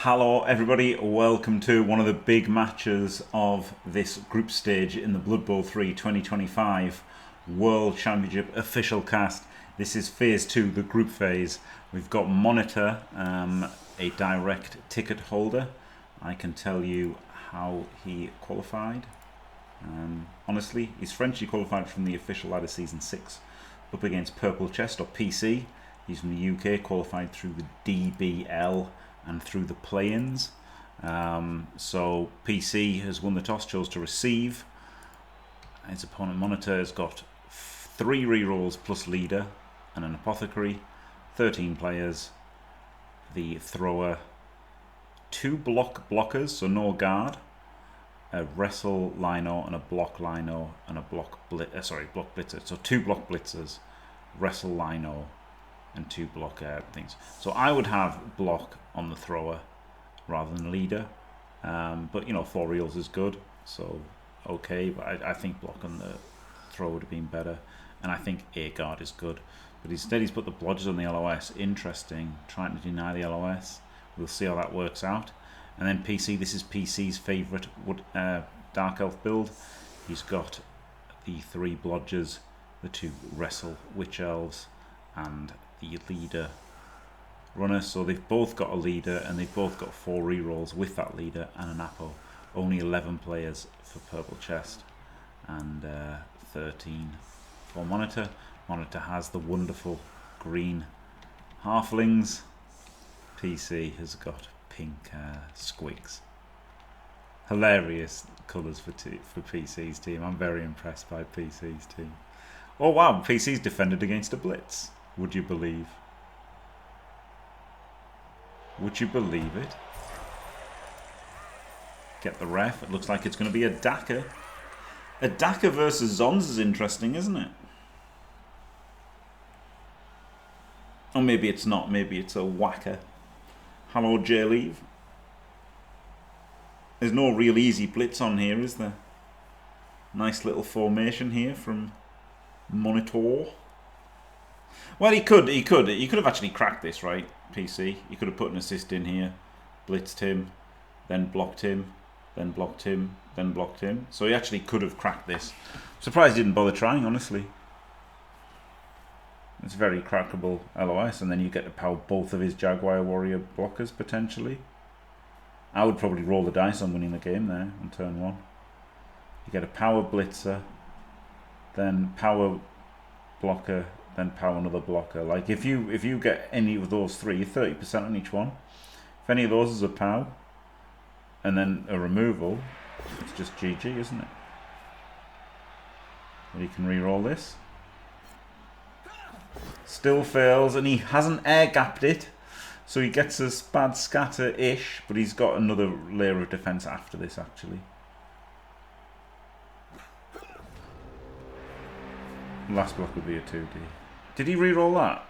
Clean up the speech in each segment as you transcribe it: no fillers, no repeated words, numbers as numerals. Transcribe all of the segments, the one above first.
Hello everybody, welcome to one of the big matches of this group stage in the Blood Bowl 3 2025 World Championship official cast. This is phase 2, the group phase. We've got Monitor, a direct ticket holder. I can tell you how he qualified. Honestly, he's French. He qualified from the official ladder season 6 up against PurpleChest or PC. He's from the UK, qualified through the DBL and through the play-ins. So PC has won the toss, chose to receive. His opponent Monitor has got 3 rerolls plus leader and an apothecary, 13 players, the thrower, 2 blockers, so no guard, a wrestle lino and a block lino and a block blitzer. So 2 block blitzers, wrestle lino and 2 block things. So I would have block on the thrower rather than leader, but you know, 4 reels is good, so okay, but I think block on the thrower would have been better, and I think A guard is good, but instead he's put the blodgers on the LOS. Interesting, trying to deny the LOS. We'll see how that works out. And then PC, this is PC's favourite Dark Elf build. He's got the 3 blodgers, the 2 wrestle witch elves, and the leader runner. So they've both got a leader and they've both got 4 rerolls with that leader and an apo. Only 11 players for PurpleChest and 13 for Monitor. Monitor has the wonderful green halflings. PC has got pink squigs. Hilarious colours for PC's team. I'm very impressed by PC's team. Oh wow, PC's defended against a blitz. Would you believe? Would you believe it? Get the ref. It looks like it's going to be a Daka. A Daka versus Zons is interesting, isn't it? Or maybe it's not. Maybe it's a whacker. Hello, J-Leave. There's no real easy blitz on here, is there? Nice little formation here from Monitor. Well, he could have actually cracked this, right? PC. He could have put an assist in here, blitzed him, then blocked him, then blocked him, then blocked him. So he actually could have cracked this. Surprised he didn't bother trying, honestly. It's very crackable LOS, and then you get to power both of his Jaguar Warrior blockers, potentially. I would probably roll the dice on winning the game there on turn 1. You get a power blitzer, then power blocker, then power another blocker. Like if you get any of those 3, you're 30% on each one. If any of those is a pow and then a removal, it's just GG, isn't it? Well, you can re-roll this. Still fails, and he hasn't air gapped it, so he gets a bad scatter-ish, but he's got another layer of defense after this actually. Last block would be a 2D. Did he re-roll that?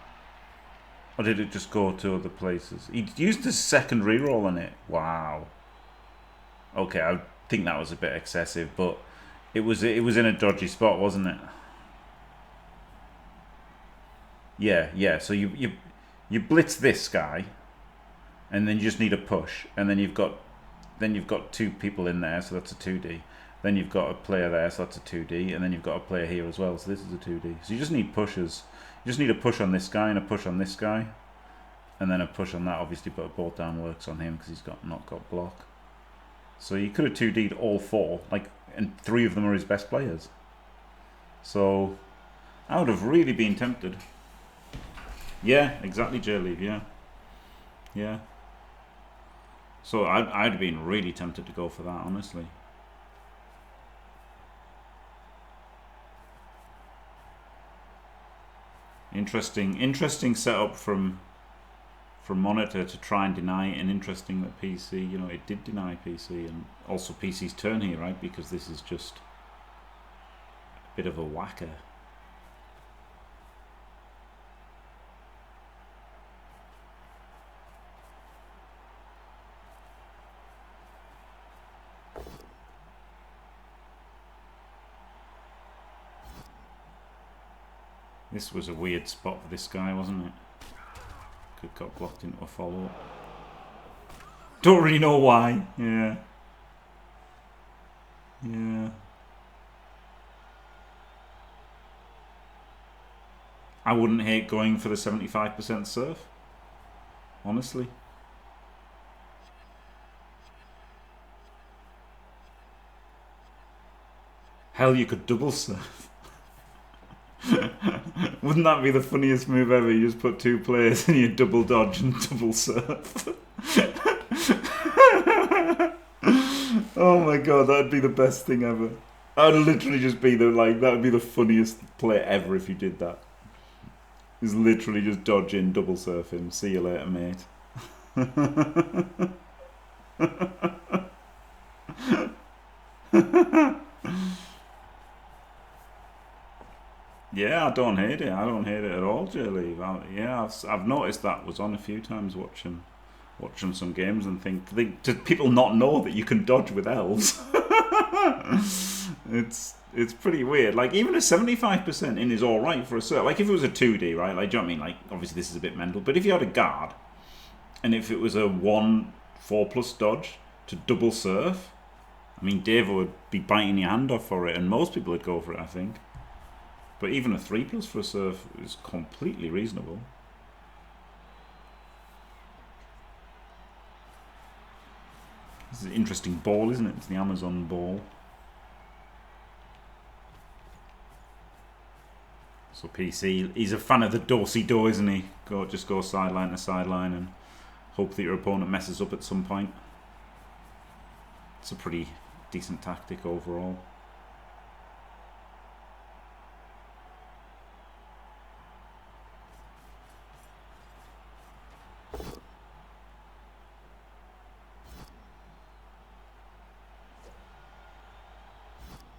Or did it just go to other places? He used his second re-roll on it. Wow. Okay, I think that was a bit excessive, but it was in a dodgy spot, wasn't it? Yeah. So you blitz this guy, and then you just need a push, and then you've got 2 people in there, so that's a 2D. Then you've got a player there, so that's a 2D, and then you've got a player here as well, so this is a 2D. So you just need pushes. You just need a push on this guy and a push on this guy, and then a push on that, obviously, but a bolt down works on him because he's not got block. So you could have 2D'd all 4, and 3 of them are his best players. So I would have really been tempted. Yeah, exactly, J-Leave, yeah. So I'd have been really tempted to go for that, honestly. Interesting setup from Monitor to try and deny it, and interesting that PC, it did deny PC, and also PC's turn here, right? Because this is just a bit of a whacker. This was a weird spot for this guy, wasn't it? Could got blocked into a follow-up. Don't really know why. Yeah. Yeah. I wouldn't hate going for the 75% surf. Honestly. Hell, you could double surf. Wouldn't that be the funniest move ever? You just put two players and you double dodge and double surf. Oh my god, that'd be the best thing ever. That'd literally just be that would be the funniest play ever if you did that. Is literally just dodge in, double surf him. See you later, mate. Yeah, I don't hate it. I don't hate it at all, J-Leave. Yeah, I've noticed that was on a few times watching some games and think, do people not know that you can dodge with elves? It's pretty weird. Like, even a 75% in is alright for a surf. Like, if it was a 2D, right? Like, do you know what I mean? Like, obviously this is a bit mental, but if you had a guard, and if it was a 1/4+ dodge to double surf, I mean, Dave would be biting your hand off for it, and most people would go for it, I think. But even a 3+ for a surf is completely reasonable. This is an interesting ball, isn't it? It's the Amazon ball. So PC, he's a fan of the do-si-do, isn't he? Just go sideline to sideline and hope that your opponent messes up at some point. It's a pretty decent tactic overall.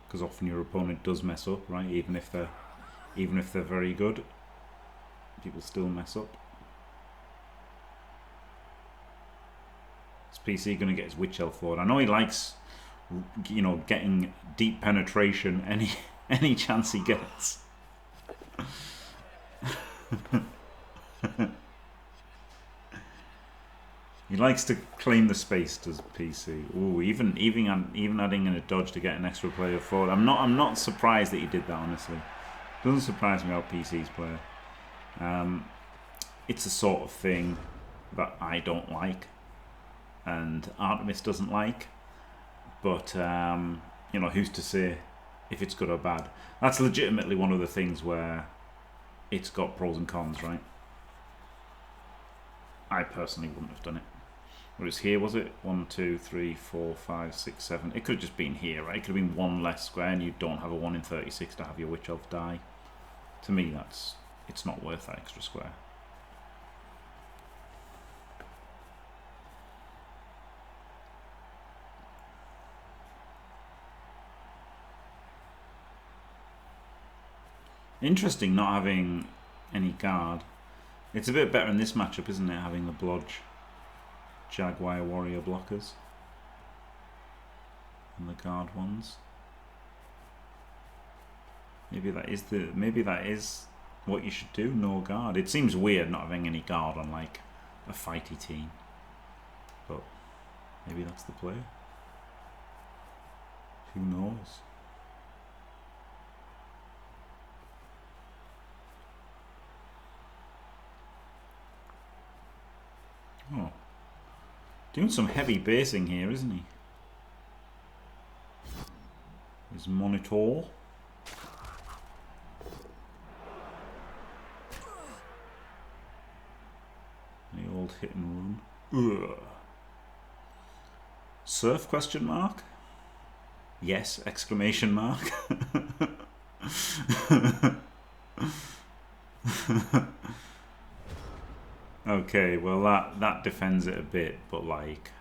Because often your opponent does mess up, right? Even if they're very good, people still mess up. Is PC going to get his Witch Elf forward? I know he likes, you know, getting deep penetration any chance he gets. He likes to claim the space, does PC. Ooh, even adding in a dodge to get an extra player forward. I'm not surprised that he did that, honestly. Doesn't surprise me how PC's play. It's the sort of thing that I don't like, and Artemis doesn't like. But you know, who's to say if it's good or bad? That's legitimately one of the things where it's got pros and cons, right? I personally wouldn't have done it. Whereas here, was it 1, 2, 3, 4, 5, 6, 7? It could have just been here, right? It could have been one less square, and you don't have a 1 in 36 to have your Witch Elf die. To me, it's not worth that extra square. Interesting not having any guard. It's a bit better in this matchup, isn't it? Having the Blodge Jaguar Warrior blockers and the guard ones. Maybe that is what you should do. No guard. It seems weird not having any guard on like a fighty team, but maybe that's the play. Who knows? Oh, doing some heavy basing here, isn't he? His monitor. The old hit and run. Ugh. Surf question mark? Yes, exclamation mark. Okay, well that defends it a bit, but like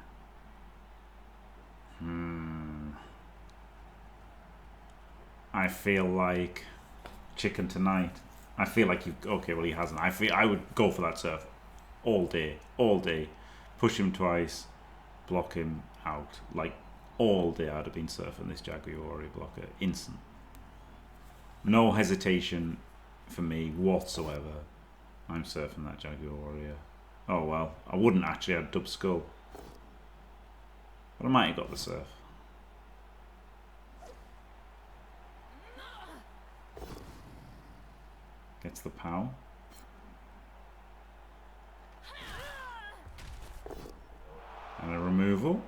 I feel like chicken tonight. I feel like okay, well he hasn't. I would go for that surf all day. Push him twice, block him out. Like all day I'd have been surfing this Jaguar Warrior blocker. Instant. No hesitation for me whatsoever. I'm surfing that Jaguar Warrior. Oh well, I wouldn't actually. I'd dub skull. But I might have got the surf. Gets the pow. And a removal.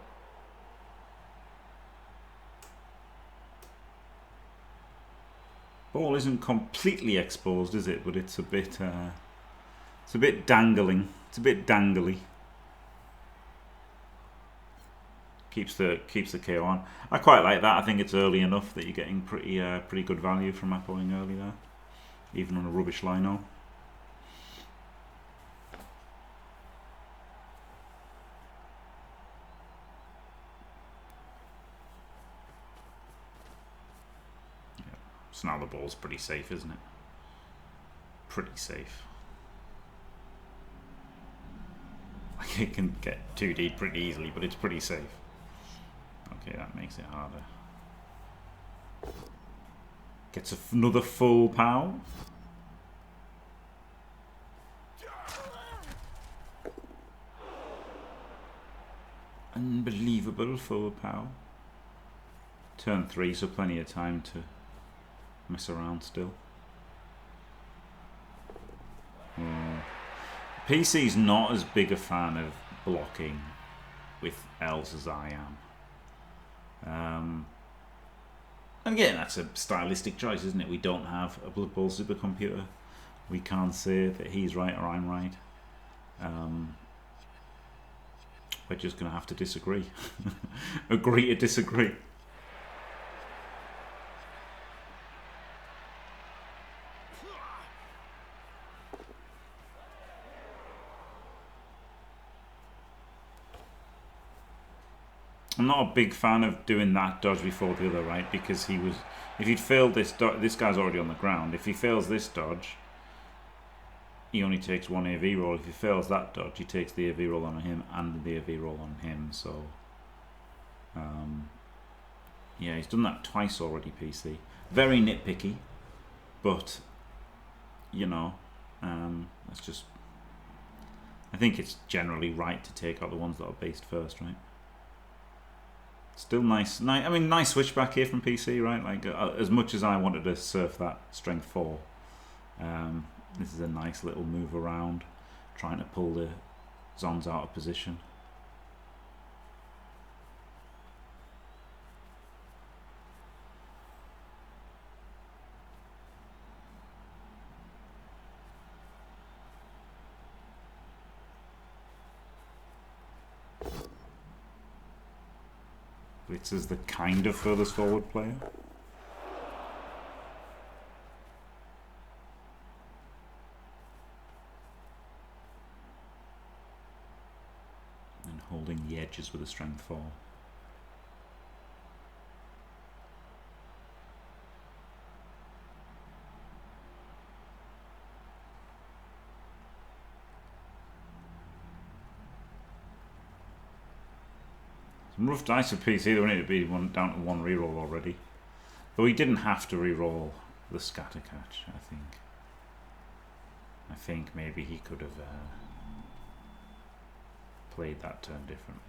Ball isn't completely exposed, is it? But it's a bit dangling. It's a bit dangly. Keeps the KO on. I quite like that. I think it's early enough that you're getting pretty good value from Apoing early there, even on a rubbish lino. So now the ball's pretty safe, isn't it? Pretty safe. Like it can get 2D pretty easily, but it's pretty safe. Okay, that makes it harder. Gets another full pow. Unbelievable full pow. Turn 3, so plenty of time to mess around still. PC's not as big a fan of blocking with elves as I am. And again, that's a stylistic choice, isn't it? We don't have a Blood Bowl supercomputer. We can't say that he's right or I'm right. We're just going to have to disagree. Agree to disagree. I'm not a big fan of doing that dodge before the other, right? Because he was, if he'd failed this guy's already on the ground. If he fails this dodge, he only takes one AV roll. If he fails that dodge, he takes the AV roll on him and the AV roll on him. So, yeah, he's done that twice already, PC. Very nitpicky, but, you know, that's just, I think it's generally right to take out the ones that are based first, right? Still nice. I mean, nice switchback here from PC, right? Like, as much as I wanted to surf that strength 4, this is a nice little move around, trying to pull the Zons out of position. Blitz is the kind of furthest forward player. And holding the edges with a strength 4. Some rough dice for PC. They need to be down to 1 reroll already. Though he didn't have to reroll the scatter catch, I think. I think maybe he could have played that turn differently.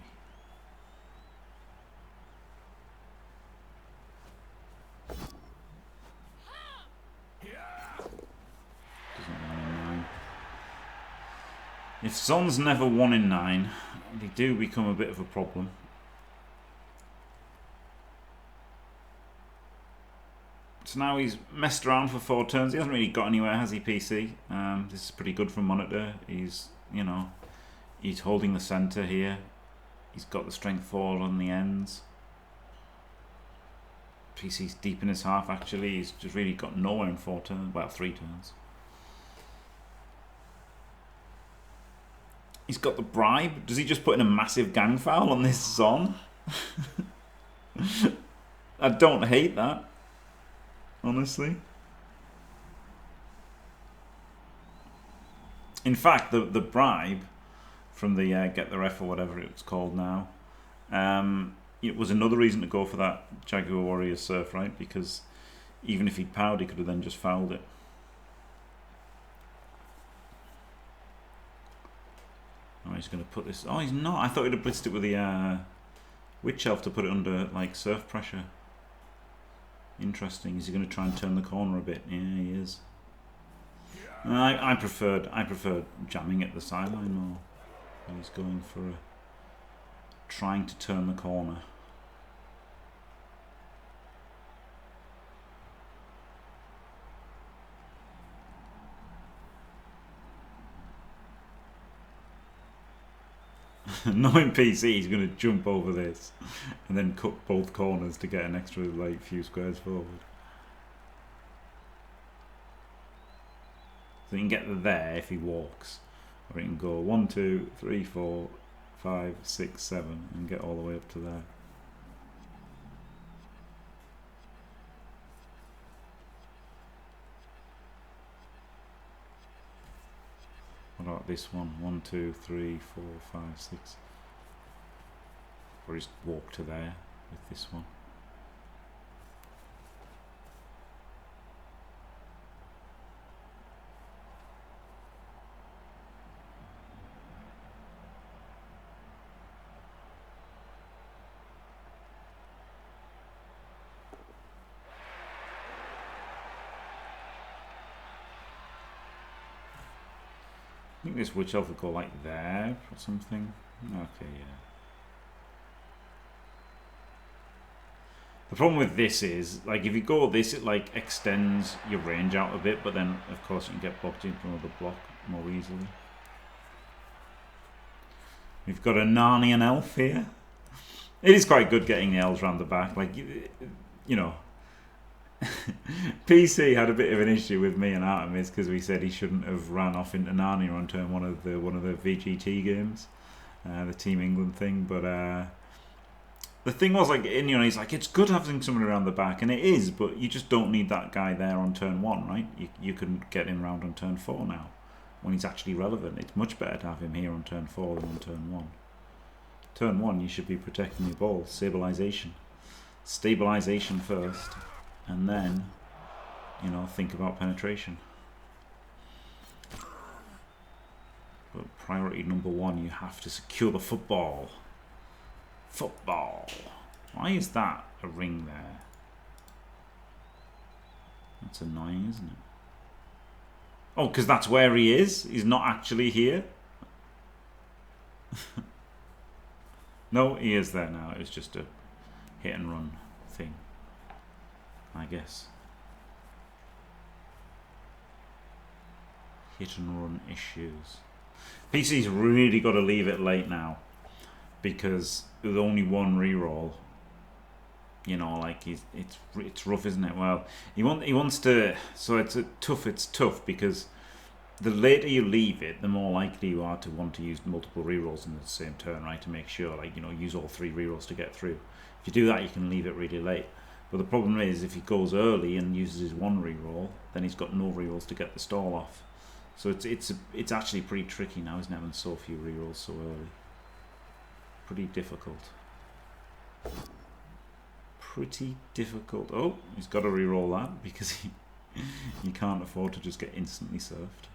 Doesn't 1 in 9. If Zon's never 1 in 9, they do become a bit of a problem. So now he's messed around for 4 turns. He hasn't really got anywhere, has he, PC? This is pretty good from Monitor. He's, you know, he's holding the centre here. He's got the strength 4 on the ends. PC's deep in his half, actually. He's just really got nowhere in 4 turns. Well, 3 turns. He's got the bribe. Does he just put in a massive gang foul on this Zon? I don't hate that. Honestly. In fact, the bribe from the Get the Ref or whatever it's called now, it was another reason to go for that Jaguar Warrior surf, right? Because even if he'd powered, he could have then just fouled it. Oh, he's going to put this... Oh, he's not. I thought he'd have blitzed it with the Witch Elf to put it under like surf pressure. Interesting. Is he going to try and turn the corner a bit? Yeah, he is. I prefer jamming at the sideline more. He's going for trying to turn the corner. Knowing PC, he's going to jump over this and then cut both corners to get an extra like few squares forward. So he can get there if he walks, or he can go 1, 2, 3, 4, 5, 6, 7 and get all the way up to there. What about this one? 1, 2, 3, 4, 5, 6. Or just walk to there with this one. I think this Witch Elf would go like there or something. Okay, yeah. The problem with this is, like, if you go this, it like extends your range out a bit, but then of course you can get blocked into another block more easily. We've got a Narnian elf here. It is quite good getting the elves around the back, like, you know. PC had a bit of an issue with me and Artemis because we said he shouldn't have ran off into Narnia on turn one of the VGT games, the Team England thing. But the thing was, like, you know, he's like, it's good having someone around the back, and it is, but you just don't need that guy there on turn one, right? You can get him around on turn 4 now when he's actually relevant. It's much better to have him here on turn 4 than on turn 1. Turn 1, you should be protecting your ball, stabilization first. And then, you know, think about penetration. But priority number 1, you have to secure the football. Football. Why is that a ring there? That's annoying, isn't it? Oh, because that's where he is? He's not actually here? No, he is there now. It was just a hit and run thing, I guess. Hit and run issues. PC's really got to leave it late now, because with only one reroll, you know, like it's rough, isn't it? Well, he wants to. So it's tough because the later you leave it, the more likely you are to want to use multiple rerolls in the same turn, right? To make sure, like, you know, use all 3 rerolls to get through. If you do that, you can leave it really late. But the problem is, if he goes early and uses his 1 reroll, then he's got no rerolls to get the stall off. So it's actually pretty tricky now, isn't it, having so few rerolls so early. Pretty difficult. Pretty difficult. Oh, he's got to reroll that because he can't afford to just get instantly surfed.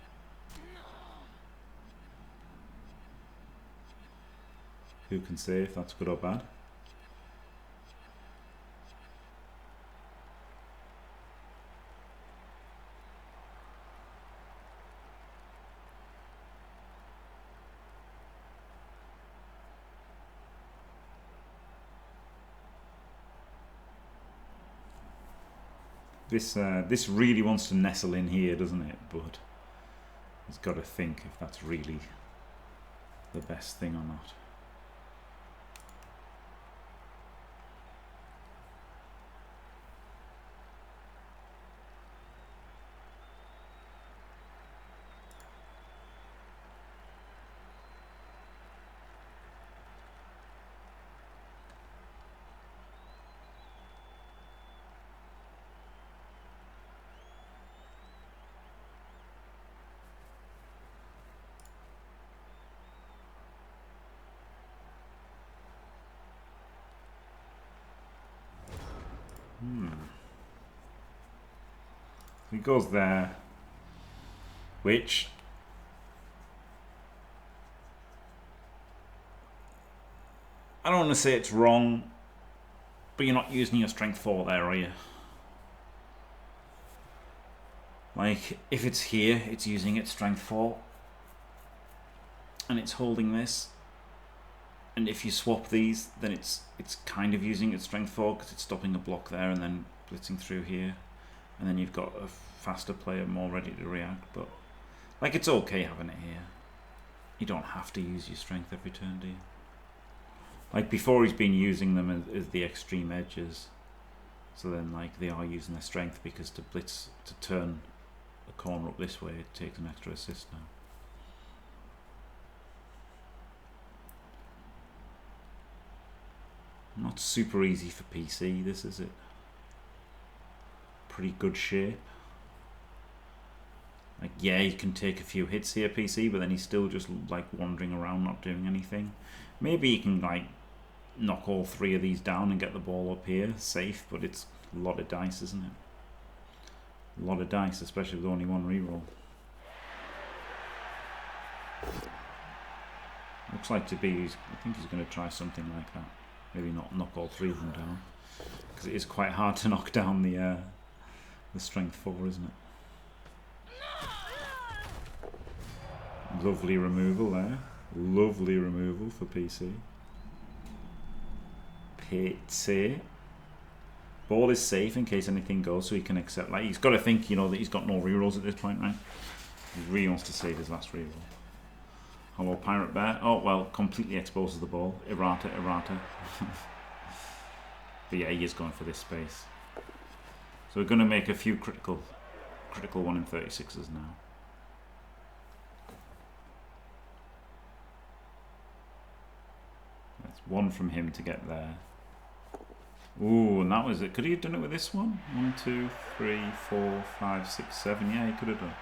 Who can say if that's good or bad? This really wants to nestle in here, doesn't it? But he's got to think if that's really the best thing or not. He goes there, which I don't want to say it's wrong, but you're not using your strength 4 there, are you? Like, if it's here, it's using its strength 4. And it's holding this. And if you swap these, then it's kind of using its strength 4 because it's stopping a block there and then blitzing through here. And then you've got a faster player more ready to react. But, like, it's okay having it here. You don't have to use your strength every turn, do you? Like, before he's been using them as the extreme edges. So then, like, they are using their strength because to blitz, to turn a corner up this way, it takes an extra assist now. Not super easy for PC, this is it. Pretty good shape. Like, yeah, you can take a few hits here, PC, but then he's still just, like, wandering around, not doing anything. Maybe you can, like, knock all 3 of these down and get the ball up here, safe, but it's a lot of dice, isn't it? A lot of dice, especially with only 1 reroll. Looks like to be, I think he's going to try something like that. Maybe not knock all 3 of them down, because it is quite hard to knock down the strength 4, isn't it? Lovely removal there. Lovely removal for PC. PC. Ball is safe in case anything goes, so he can accept. Like, he's got to think, you know, that he's got no rerolls at this point, right? He really wants to save his last reroll. Hello, Pirate Bear. Oh, well, completely exposes the ball. Errata, errata. But yeah, he is going for this space. So we're going to make a few critical 1 in 36s now. That's 1 from him to get there. Ooh, and that was it. Could he have done it with this one? 1, 2, 3, 4, 5, 6, 7. Yeah, he could have done.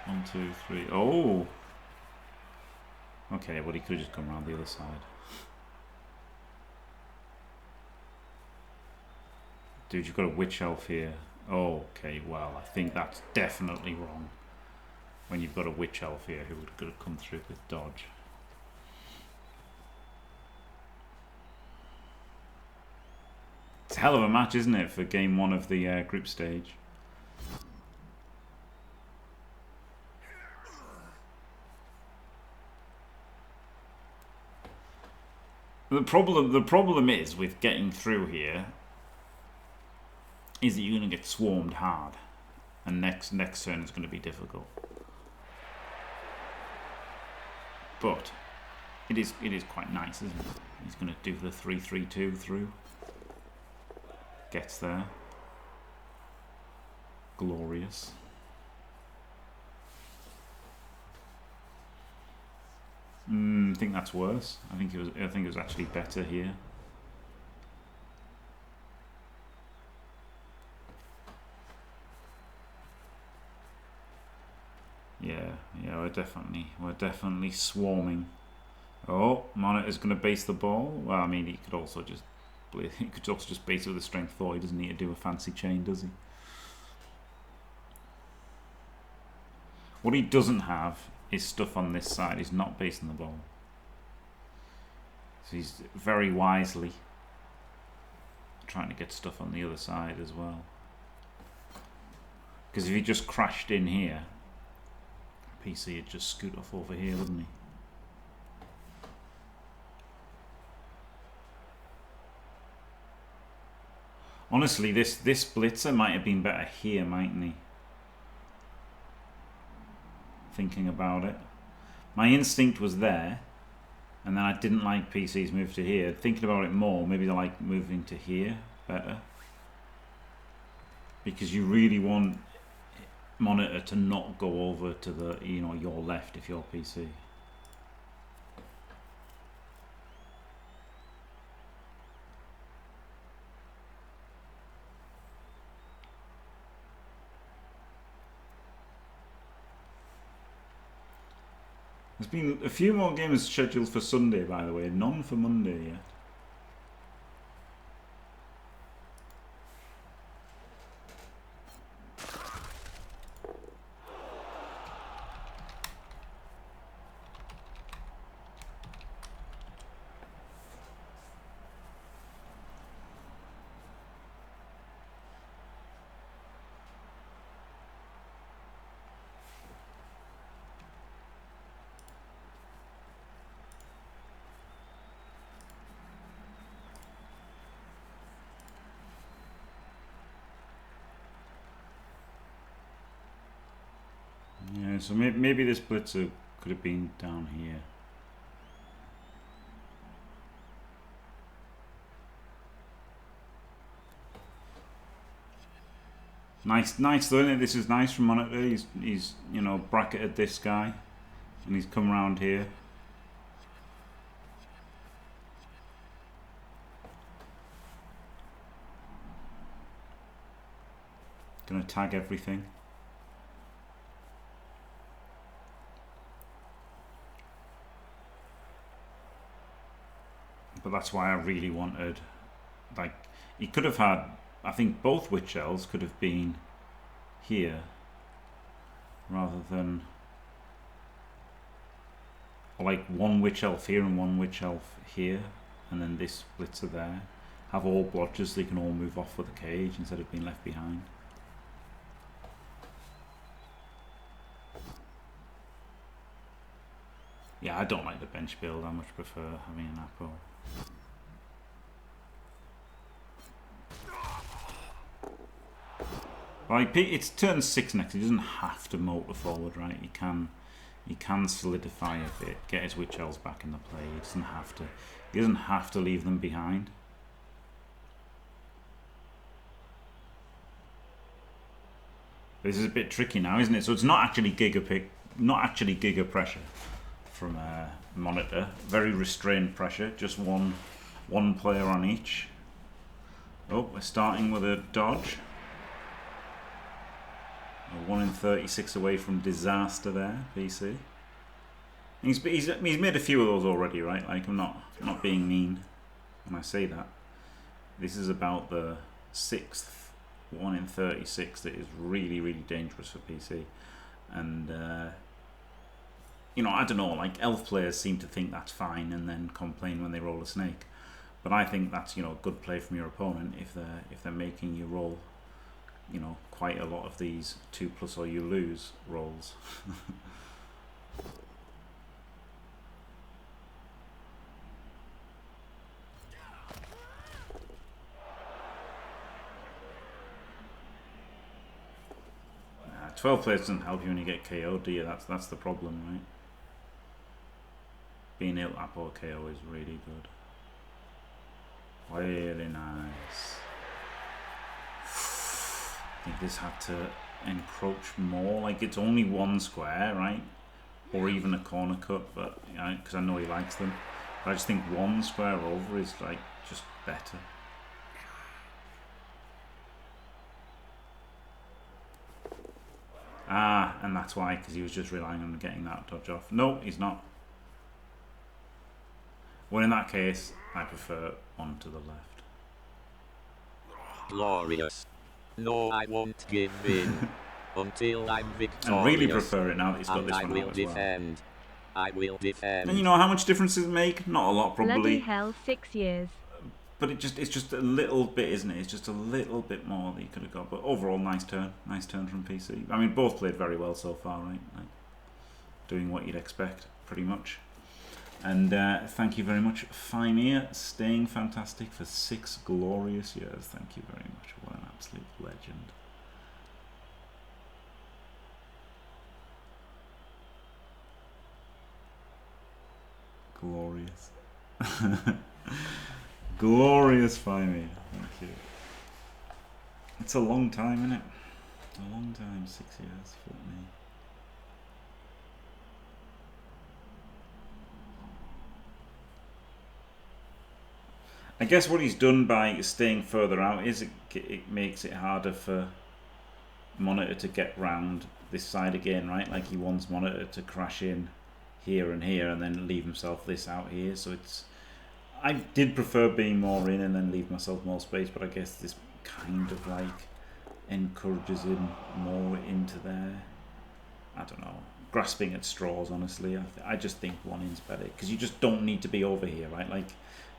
1, 2, 3. Oh! Okay, well, he could have just come around the other side. Dude, you've got a witch elf here. Oh, okay, well, I think that's definitely wrong. When you've got a witch elf here who could have come through with dodge. It's a hell of a match, isn't it, for game 1 of the group stage? The problem is with getting through here is that you're going to get swarmed hard, and next turn is going to be difficult. But it is quite nice, isn't it? He's going to do the 3-3-2 through. Gets there. Glorious. I think that's worse. I think it was actually better here. Yeah, we're definitely swarming. Oh, Monitor's going to base the ball. Well, I mean, he could also just base it with a strength 4. He doesn't need to do a fancy chain, does he? What he doesn't have is stuff on this side. He's not basing the ball. So he's very wisely trying to get stuff on the other side as well. Because if he just crashed in here, PC would just scoot off over here, wouldn't he? Honestly, this blitzer might have been better here, mightn't he? Thinking about it. My instinct was there, and then I didn't like PC's move to here. Thinking about it more, maybe I like moving to here better. Because you really want Monitor to not go over to the, you know, your left if you're PC. There's been a few more games scheduled for Sunday, by the way. None for Monday yet. Yeah, so maybe this blitzer could have been down here. Nice though, isn't it? This is nice from Monitor. He's you know, bracketed this guy, and he's come around here. Gonna tag everything. But that's why I really wanted, like, he could have had, I think both witch elves could have been here rather than, or like one witch elf here and one witch elf here, and then this blitzer there. Have all blodgers so they can all move off with the cage instead of being left behind. Yeah, I don't like the bench build. I much prefer having an Apo. Like, it's turn 6 next. He doesn't have to motor forward, right? He can solidify a bit, get his witch elves back in the play. He doesn't have to. He doesn't have to leave them behind. This is a bit tricky now, isn't it? So it's not actually giga pressure from Monitor. Very restrained pressure. Just one player on each. Oh, we're starting with a dodge. A 1 in 36 away from disaster there, PC. He's made a few of those already, right? Like, I'm not being mean when I say that. This is about the 6th 1 in 36 that is really, really dangerous for PC. And you know, I don't know, like, elf players seem to think that's fine and then complain when they roll a snake. But I think that's, you know, good play from your opponent if they're making you roll, you know, quite a lot of these 2+ or you lose rolls. Nah, 12 players doesn't help you when you get KO'd, do you? That's the problem, right? Being able to Apo KO is really good. Really nice. I think this had to encroach more. Like, it's only one square, right? Or even a corner cut, but because I know he likes them. But I just think one square over is, like, just better. Ah, and that's why, because he was just relying on getting that dodge off. No, he's not. Well, in that case, I prefer one to the left. Glorious. No, I won't give in until I'm victorious. I really prefer it now that he's got and this I one will out as defend. well. I will defend. And you know how much difference does it make? Not a lot, probably. Bloody hell, 6 years. But it's just a little bit, isn't it? It's just a little bit more that you could have got. But overall, nice turn from PC. I mean, both played very well so far, right? Like, doing what you'd expect, pretty much. And thank you very much, Fimir, staying fantastic for 6 glorious years. Thank you very much. What an absolute legend. Glorious. Glorious Fimir. Thank you. It's a long time, isn't it? A long time, 6 years for me. I guess what he's done by staying further out is it makes it harder for Monitor to get round this side again, right? Like, he wants Monitor to crash in here and then leave himself this out here. So it's, I did prefer being more in and then leave myself more space, but I guess this kind of like encourages him more into there. I don't know. Grasping at straws, honestly. I just think 1 in's better because you just don't need to be over here, right? Like,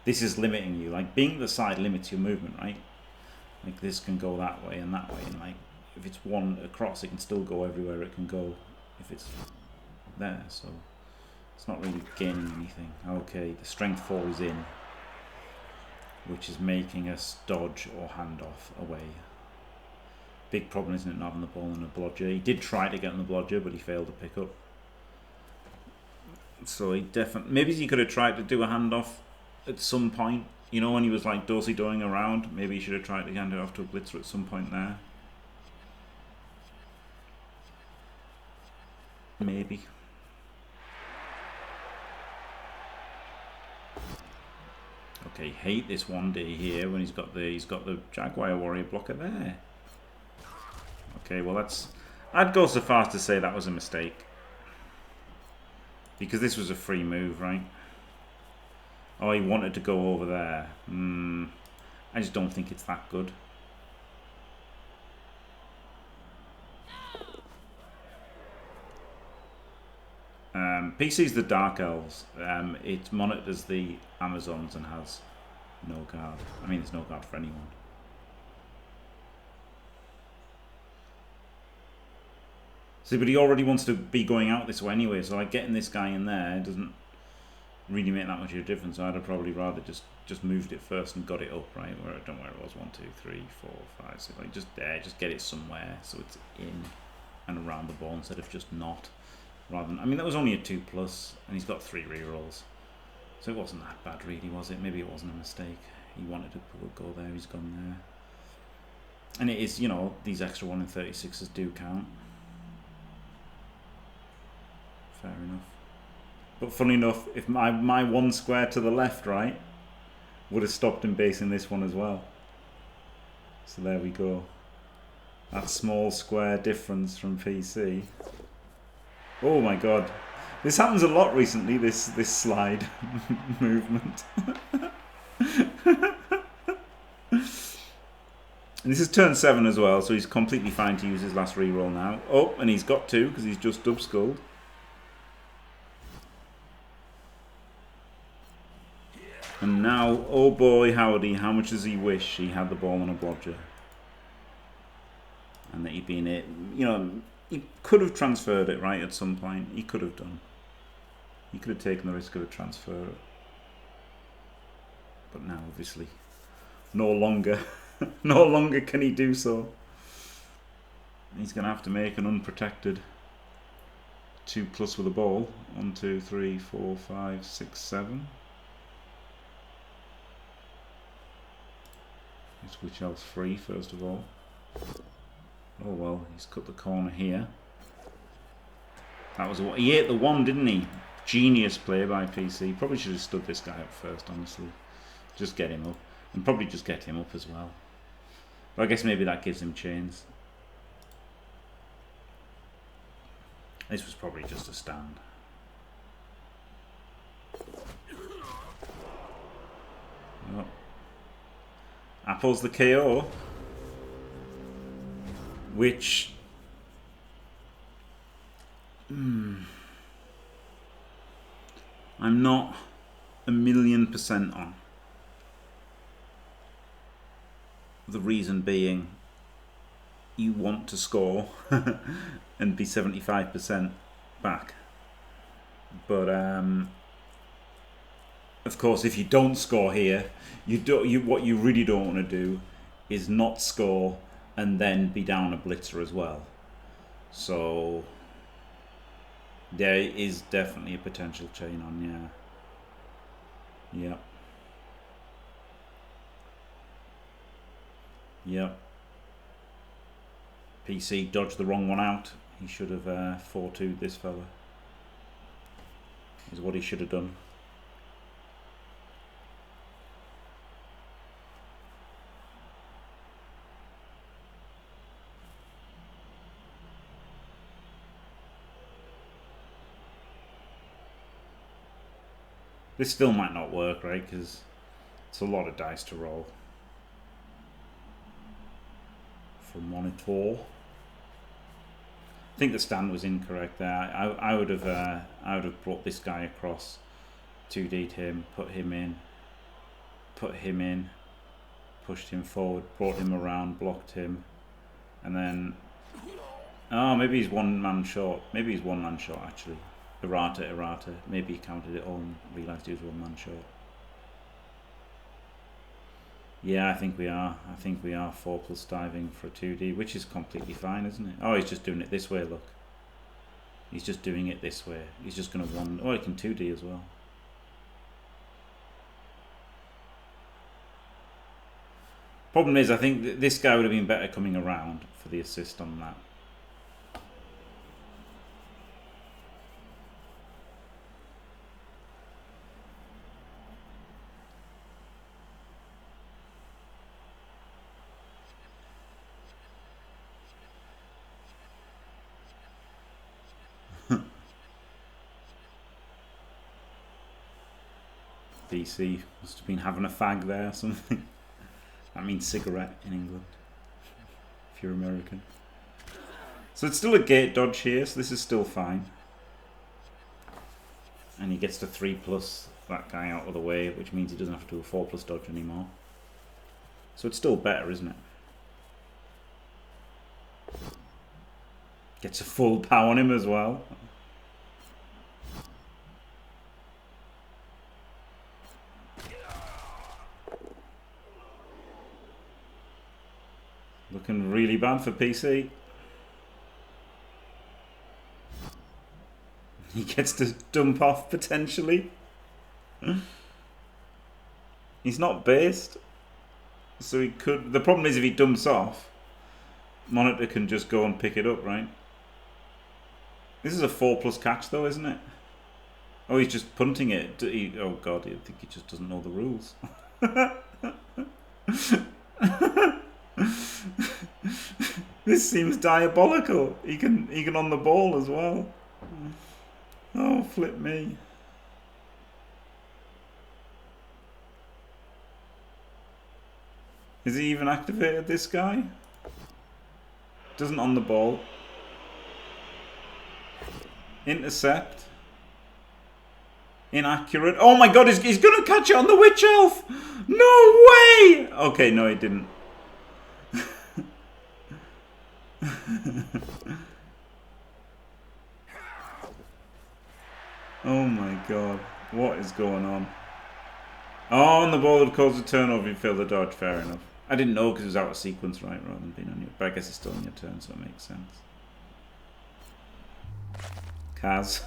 this is limiting you. Like, being the side limits your movement, right? Like, this can go that way, and like, if it's 1 across, it can still go everywhere it can go if it's there. So it's not really gaining anything. Okay, the strength 4 is in, which is making us dodge or hand off away. big problem, isn't it, not having the ball in a blodger? He did try to get on the blodger, but he failed to pick up. So he definitely... Maybe he could have tried to do a handoff at some point. You know, when he was like doing around, maybe he should have tried to hand it off to a blitzer at some point there. Maybe. Okay, hate this 1D here when he's got the Jaguar Warrior blocker there. Okay, well that's... I'd go so far as to say that was a mistake. Because this was a free move, right? Oh, he wanted to go over there. I just don't think it's that good. PC's the Dark Elves. It monitors the Amazons and has no guard. I mean, there's no guard for anyone. See, but he already wants to be going out this way anyway, so like getting this guy in there doesn't really make that much of a difference. I'd have probably rather just moved it first and got it up, right? Where I don't know where it was. 1, 2, 3, 4, 5, 6. Like just there, just get it somewhere so it's in and around the ball instead of just not. Rather than, I mean, that was only a 2+, and he's got 3 rerolls, so it wasn't that bad, really, was it? Maybe it wasn't a mistake. He wanted to go there, he's gone there, and it is, you know, these extra 1 in 36s do count. Fair enough. But funny enough, if my 1 square to the left, right, would have stopped him basing this one as well. So there we go. That small square difference from PC. Oh my god. This happens a lot recently, this slide movement. And this is turn 7 as well, so he's completely fine to use his last reroll now. Oh, and he's got to, because he's just dub-skulled. And now, oh boy howdy, how much does he wish he had the ball on a blodger? And that he'd been it, you know... He could have transferred it, right, at some point. He could have done. He could have taken the risk of a transfer. But now, obviously, no longer can he do so. He's going to have to make an unprotected 2+ with a ball. 1, 2, 3, 4, 5, 6, 7. Switch else free, first of all. Oh well, he's cut the corner here. That was what he ate the 1, didn't he? Genius play by PC. Probably should have stood this guy up first, honestly. Just get him up, and probably just get him up as well. But I guess maybe that gives him chains. This was probably just a stand. Oh. Apple's the KO. Which I'm not 1,000,000% on. The reason being, you want to score and be 75% back. But of course, if you don't score here, what you really don't want to do is not score and then be down a blitzer as well. So there is definitely a potential chain on, yeah. Yep. Yep. PC dodged the wrong one out. He should have 4-2'd this fella. Is what he should have done. This still might not work, right? Because it's a lot of dice to roll. For monitor. I think the stand was incorrect there. I would have brought this guy across, 2D'd him, put him in, pushed him forward, brought him around, blocked him, and then maybe he's 1 man short. Maybe he's 1 man short actually. Errata. Maybe he counted it all and realised he was 1 man short. Yeah, I think we are. I think we are 4+ diving for a 2D, which is completely fine, isn't it? Oh, he's just doing it this way, look. He's just doing it this way. He's just going to run. Oh, he can 2D as well. Problem is, I think this guy would have been better coming around for the assist on that. DC must have been having a fag there or something. That means cigarette in England, if you're American. So it's still a gate dodge here, so this is still fine. And he gets to 3+ that guy out of the way, which means he doesn't have to do a 4+ dodge anymore. So it's still better, isn't it? Gets a full pow on him as well. Looking really bad for PC. He gets to dump off potentially. He's not based, so he could. The problem is if he dumps off, Monitor can just go and pick it up, right? This is a 4+ catch though, isn't it? Oh, he's just punting it. Oh god, I think he just doesn't know the rules. This seems diabolical. He can on the ball as well. Oh, flip me. Is he even activated, this guy? Doesn't on the ball. Intercept. Inaccurate. Oh my god, he's going to catch it on the Witch Elf! No way! Okay, no, he didn't. Oh my god, what is going on? Oh, and the ball would cause a turnover if you fail the dodge, fair enough. I didn't know because it was out of sequence, right, rather than being on your... But I guess it's still on your turn, so it makes sense. Kaz.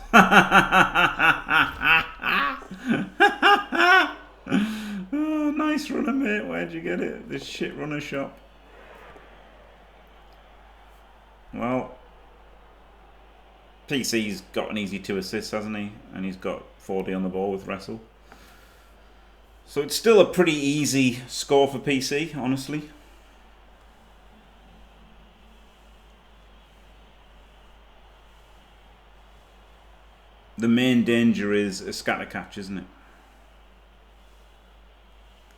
Oh, nice runner, mate. Where'd you get it? This shit runner shop. Well, PC's got an easy 2 assists, hasn't he? And he's got 4D on the ball with Wrestle. So it's still a pretty easy score for PC, honestly. The main danger is a scatter catch, isn't it?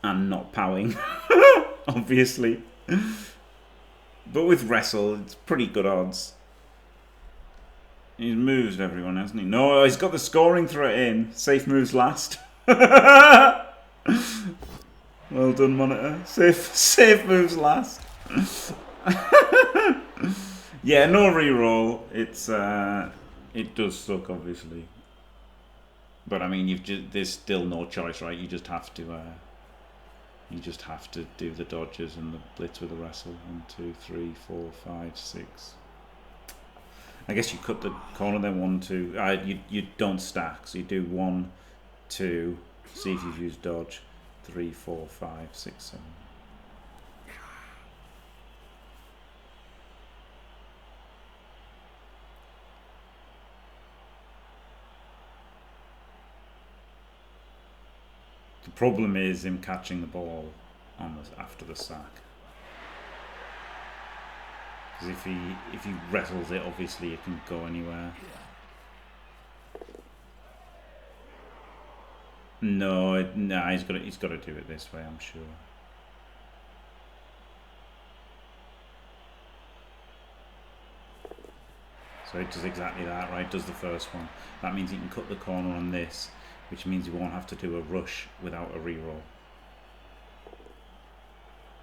And not powing, obviously. But with Wrestle, it's pretty good odds. He's moved everyone, hasn't he? No, he's got the scoring threat in. Safe moves last. Well done, Monitor. Safe moves last. Yeah, no reroll. It does suck, obviously. But I mean, there's still no choice, right? You just have to. You just have to do the dodges and the blitz with the Wrestle. 1, 2, 3, 4, 5, 6. I guess you cut the corner then 1, 2. You don't stack, so you do 1, 2. See if you've used dodge. 3, 4, 5, 6, 7. The problem is him catching the ball after the sack. Because if he wrestles it, obviously it can go anywhere. No, he's got to do it this way, I'm sure. So it does exactly that, right? Does the first one. That means he can cut the corner on this, which means he won't have to do a rush without a reroll.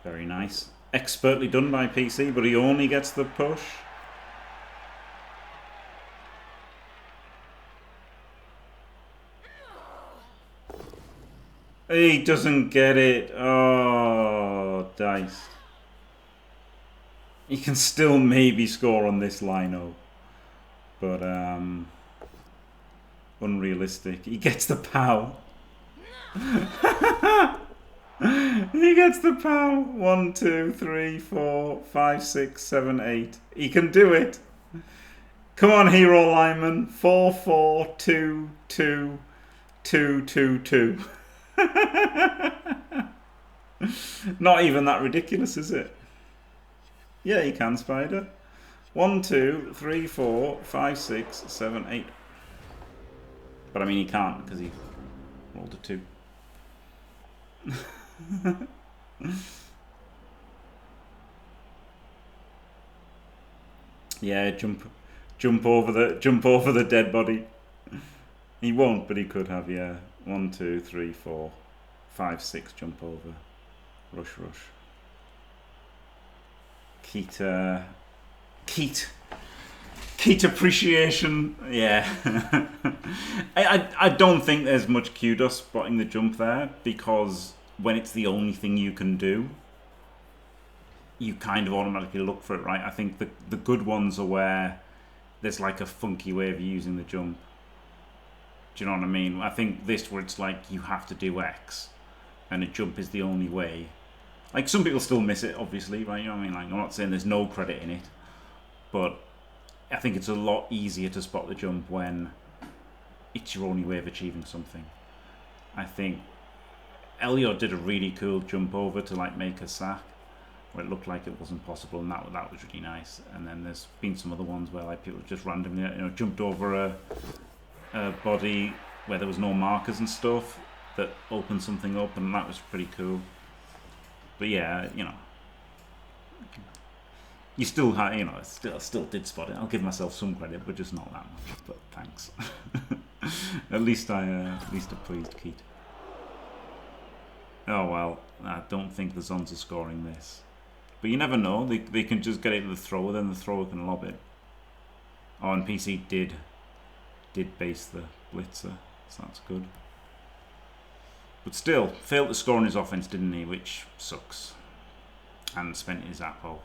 Very nice. Expertly done by PC, but he only gets the push. He doesn't get it. Oh. diced. He can still maybe score on this line-up, but unrealistic. He gets the pow. He gets the pow. 1, 2, 3, 4, 5, 6, 7, 8. He can do it. Come on, hero lineman. 4, 4, 2, 2, 2, 2, 2. Not even that ridiculous, is it? Yeah, you can, Spider. 1, 2, 3, 4, 5, 6, 7, 8. But I mean, he can't because he rolled a 2. Yeah, jump over the dead body. He won't, but he could have. Yeah, 1, 2, 3, 4, 5, 6. Jump over. Rush. Keat appreciation. Yeah. I don't think there's much kudos spotting the jump there, because when it's the only thing you can do, you kind of automatically look for it, right? I think the good ones are where there's like a funky way of using the jump. Do you know what I mean? I think this, where it's like you have to do X and a jump is the only way. Like, some people still miss it, obviously, right? You know what I mean? Like, I'm not saying there's no credit in it, but I think it's a lot easier to spot the jump when it's your only way of achieving something. I think Elliot did a really cool jump over to like make a sack, where it looked like it wasn't possible, and that was really nice. And then there's been some other ones where like people just randomly, jumped over a body where there was no markers and stuff that opened something up, and that was pretty cool. But yeah, you still had, still did spot it. I'll give myself some credit, but just not that much. But thanks. at least I pleased Keat. Oh well, I don't think the Zons are scoring this. But you never know. They can just get it to the thrower, then the thrower can lob it. Oh, and PC did base the blitzer, so that's good. But still, failed to score on his offense, didn't he? Which sucks. And spent his apple.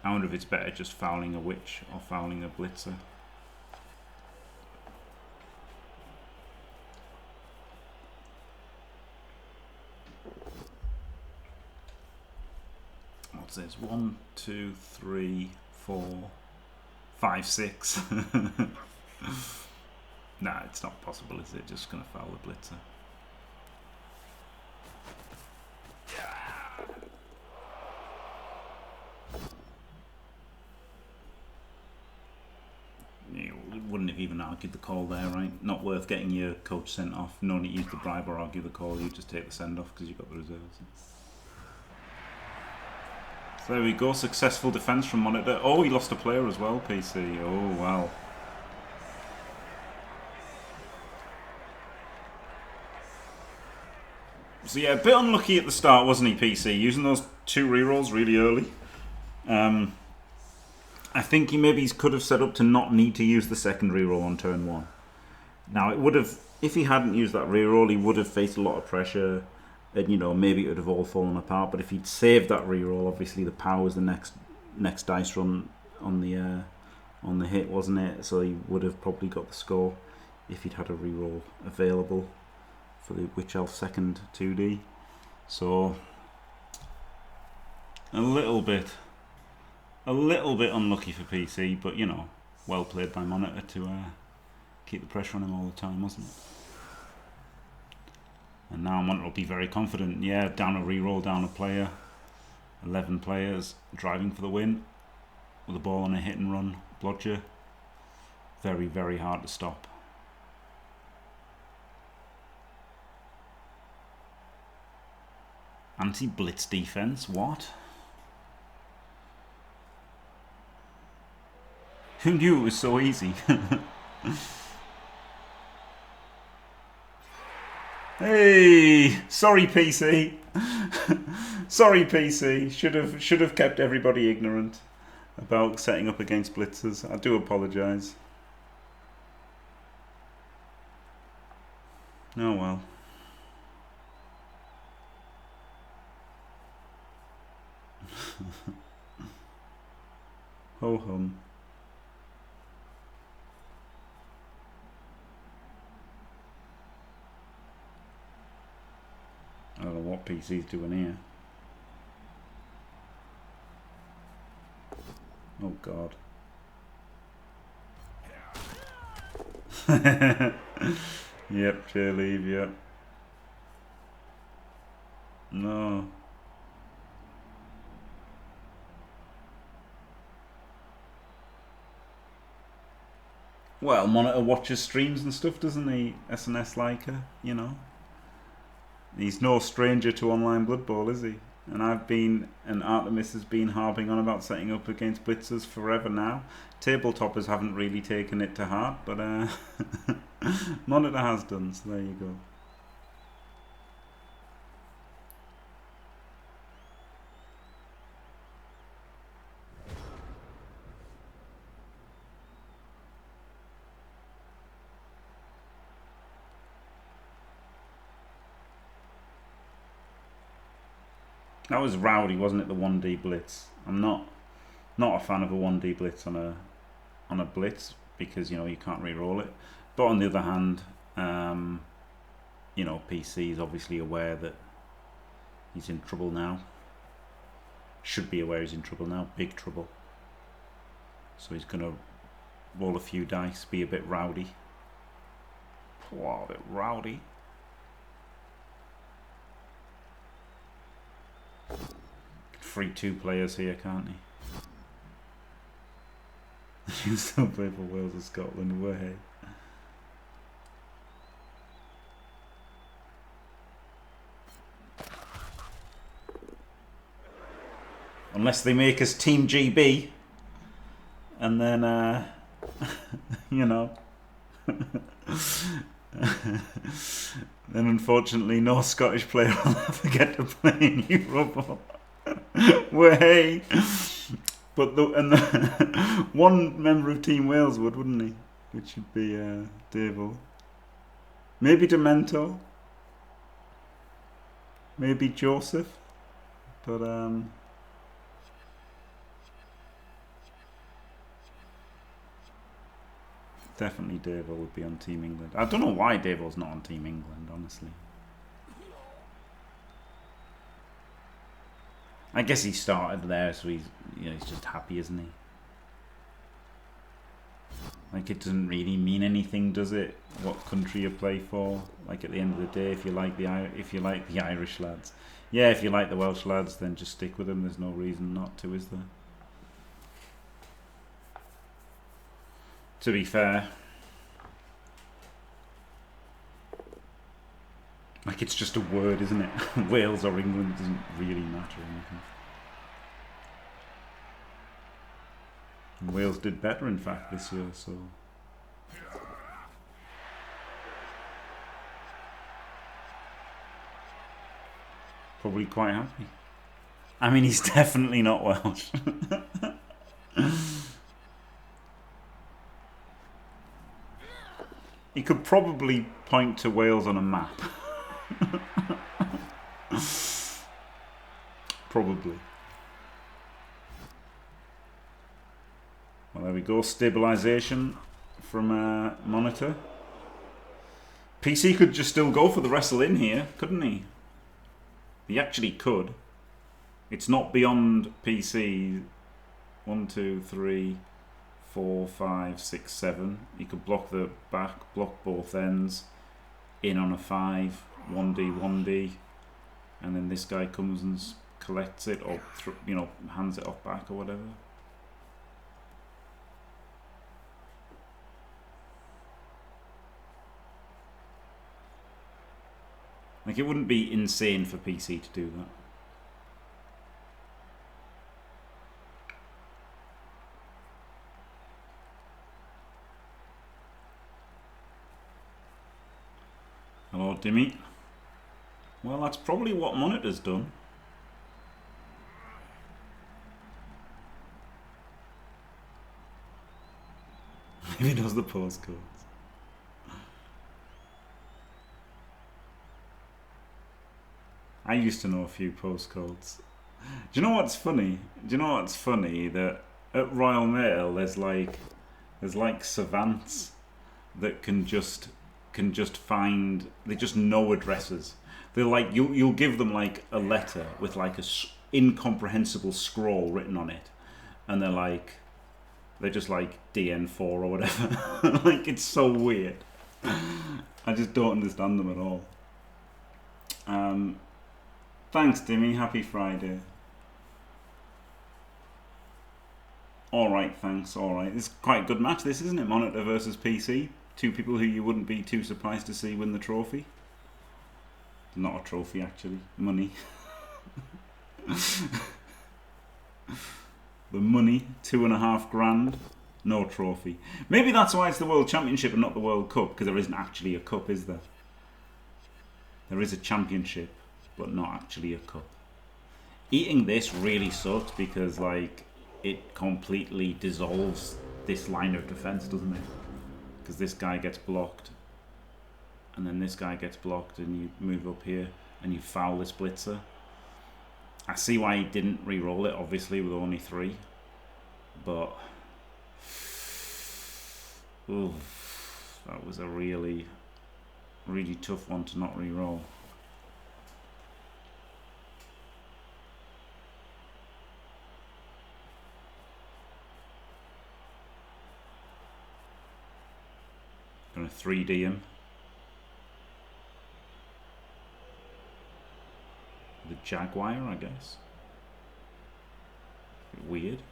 I wonder if it's better just fouling a witch or fouling a blitzer. What's this? 1, 2, 3, 4, 5, 6. Nah, it's not possible, is it? Just gonna foul the blitzer. You wouldn't have even argued the call there, right? Not worth getting your coach sent off. No need to use the bribe or argue the call. You just take the send off because you've got the reserves. So there we go. Successful defense from Monitor. Oh, he lost a player as well, PC. Oh, wow. So yeah, a bit unlucky at the start, wasn't he, PC? Using those 2 rerolls really early. I think he could have set up to not need to use the second reroll on turn 1. Now, it would have, if he hadn't used that reroll, he would have faced a lot of pressure, and maybe it would have all fallen apart. But if he'd saved that reroll, obviously the power was the next dice run on the hit, wasn't it? So he would have probably got the score if he'd had a reroll available for the Witch Elf second 2D. So a little bit unlucky for PC, but well played by Monitor to keep the pressure on him all the time, wasn't it? And now Monitor will be very confident. Yeah, down a reroll, down a player. 11 players driving for the win with the ball on a hit and run blodger. Very, very hard to stop. Anti-blitz defense, what? Who knew it was so easy? Hey, sorry PC. Sorry PC. Should have kept everybody ignorant about setting up against blitzers. I do apologise. Oh well. Ho hum. I don't know what PC's doing here. Oh god. Yep, chair leave, yep. No. Well, Monitor watches streams and stuff, doesn't he? SNS Liker, you know. He's no stranger to online Blood Bowl, is he? And Artemis has been harping on about setting up against blitzers forever now. Tabletoppers haven't really taken it to heart, but Monitor has done, so there you go. That was rowdy, wasn't it? The 1D blitz. I'm not a fan of a 1D blitz on a blitz because you know you can't re-roll it. But on the other hand, you know, PC is obviously aware that he's in trouble now. Should be aware he's in trouble now, big trouble. So he's gonna roll a few dice, be a bit rowdy. Wow, a bit rowdy. Free 2 players here, can't he? You still play for Wales or Scotland, way. Unless they make us Team GB, and then, you know, then unfortunately no Scottish player will ever get to play in Europe. Way. But one member of Team Wales would, wouldn't he? Which would be Davo. Maybe Demento. Maybe Joseph. But definitely Davo would be on Team England. I don't know why Davo's not on Team England, honestly. I guess he started there, so he's just happy, isn't he? Like, it doesn't really mean anything, does it? What country you play for? Like, at the end of the day, if you like the Irish lads, yeah, if you like the Welsh lads, then just stick with them. There's no reason not to, is there? To be fair, like, it's just a word, isn't it? Wales or England doesn't really matter or anything. And Wales did better, in fact, this year, so. Probably quite happy. I mean, he's definitely not Welsh. He could probably point to Wales on a map. Probably. Well, there we go. Stabilisation from Monitor. PC could just still go for the wrestle in here, couldn't he? He actually could. It's not beyond PC. 1, 2, 3, 4, 5, 6, 7. He could block the back, block both ends, in on a 5, 1D, 1D, and then this guy comes and collects it, or hands it off back or whatever. Like, it wouldn't be insane for PC to do that. Hello, Dimmy. Well, that's probably what Monitor's done. Maybe he does the postcodes. I used to know a few postcodes. Do you know what's funny? That at Royal Mail there's like savants that can just find, they just know addresses. They're like, you'll give them like a letter with like a incomprehensible scroll written on it, and they're just like DN4 or whatever. Like, it's so weird. I just don't understand them at all. Thanks, Dimmy. Happy Friday. Alright, thanks. Alright. It's quite a good match, this, isn't it? Monitor versus PC. Two people who you wouldn't be too surprised to see win the trophy. Not a trophy, actually. Money. The money, 2.5 grand. No trophy. Maybe that's why it's the World Championship and not the World Cup, because there isn't actually a cup, is there? There is a championship, but not actually a cup. Eating this really sucks because, like, it completely dissolves this line of defense, doesn't it? Because this guy gets blocked, and then this guy gets blocked, and you move up here, and you foul this blitzer. I see why he didn't re-roll it, obviously, with only 3. But... oof, that was a really, really tough one to not re-roll. Gonna 3D him. The Jaguar, I guess. Bit weird.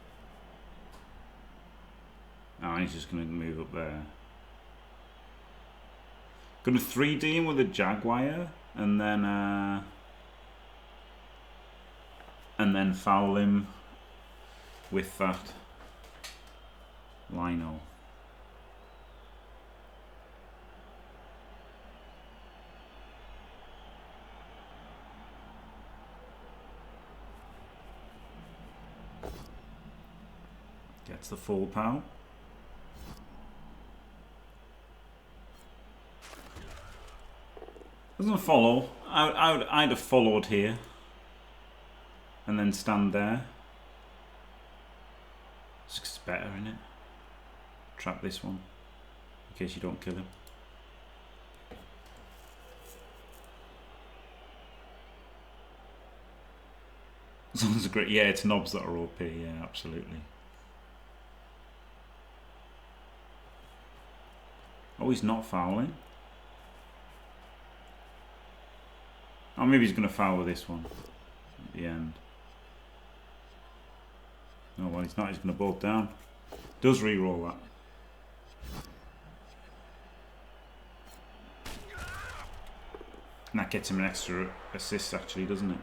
Oh, he's just gonna move up there. Gonna 3D him with a Jaguar, and then foul him with that Lino. Gets the full pow. Doesn't follow. I'd have followed here and then stand there. It's better, isn't it? Trap this one in case you don't kill him. As long as it's great. Yeah, it's knobs that are OP. Yeah, absolutely. Oh, he's not fouling. Oh, maybe he's going to foul with this one at the end. No, well, he's not. He's going to bolt down. Does re-roll that. And that gets him an extra assist, actually, doesn't it?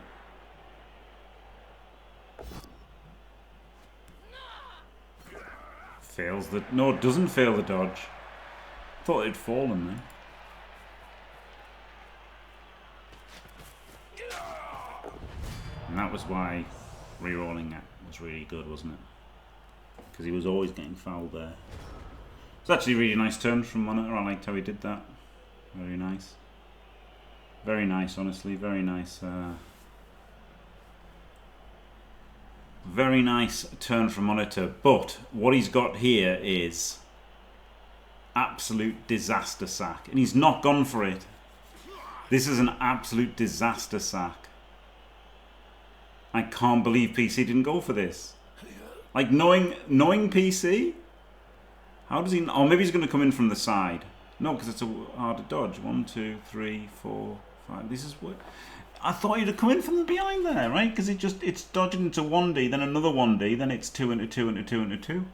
Fails the... No, it doesn't fail the dodge. Thought it'd fallen there. And that was why re-rolling that was really good, wasn't it? Because he was always getting fouled there. It's actually a really nice turn from Monitor. I liked how he did that. Very nice. Very nice, honestly. Very nice. Very nice turn from Monitor. But what he's got here is absolute disaster sack. And he's not gone for it. This is an absolute disaster sack. I can't believe PC didn't go for this. Like, knowing PC, how does he... Oh, maybe he's going to come in from the side. No, because it's a harder dodge. 1, 2, 3, 4, 5. This is what... I thought he'd have come in from behind there, right? Because it's dodging into 1D, then another 1D, then it's 2 into 2 into 2 into 2.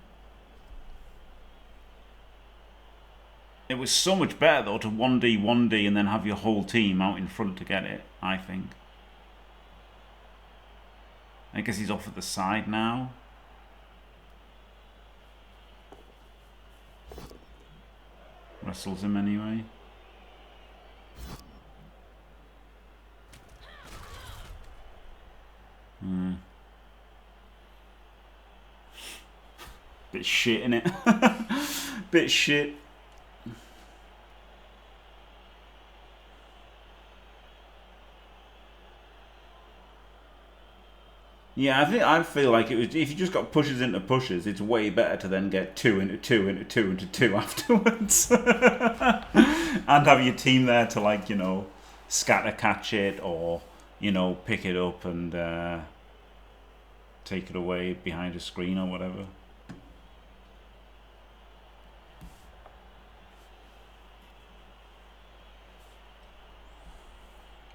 It was so much better, though, to 1D, 1D, and then have your whole team out in front to get it, I think. I guess he's off at the side now. Wrestles him anyway. Bit shit, innit? Bit shit. Yeah, I feel like it was, if you just got pushes into pushes, it's way better to then get 2 into 2 into 2 into 2 afterwards. And have your team there to, like, you know, scatter catch it or, you know, pick it up and take it away behind a screen or whatever.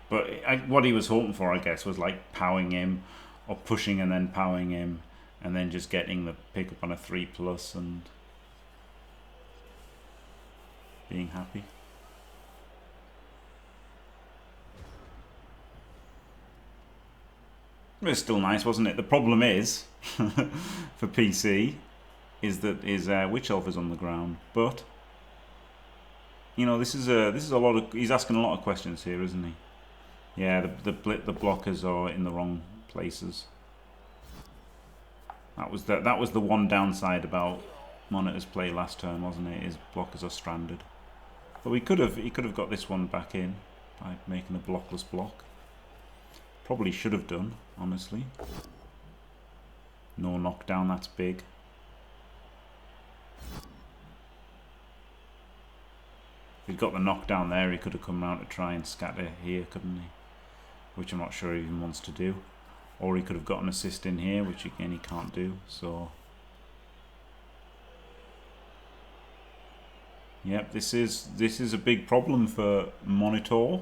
But what he was hoping for, I guess, was like powering him or pushing and then powering him and then just getting the pickup on a 3+ and being happy. It was still nice, wasn't it? The problem is, for PC, is that his Witch Elf is on the ground. But, you know, this is a lot of, he's asking a lot of questions here, isn't he? Yeah, the blockers are in the wrong places. That was the one downside about Monitor's play last turn, wasn't it? His blockers are stranded. But he could have got this one back in by making a blockless block. Probably should have done, honestly. No knockdown, that's big. If he'd got the knockdown there, he could have come round to try and scatter here, couldn't he? Which I'm not sure he even wants to do. Or he could have got an assist in here, which again he can't do, so... Yep, this is a big problem for Monitor.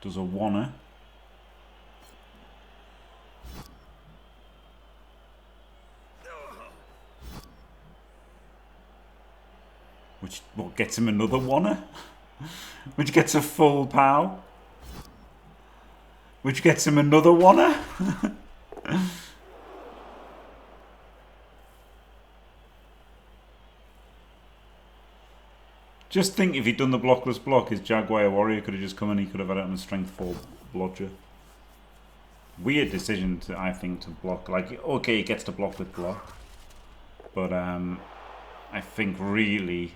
Does a wanna. Which what gets him another wanna? Which gets a full pow? Which gets him another wanna? Just think if he'd done the blockless block, his Jaguar Warrior could have just come and he could have had it on a strength 4 blodger. Weird decision, I think, to block. Like, okay, he gets to block with block. But I think really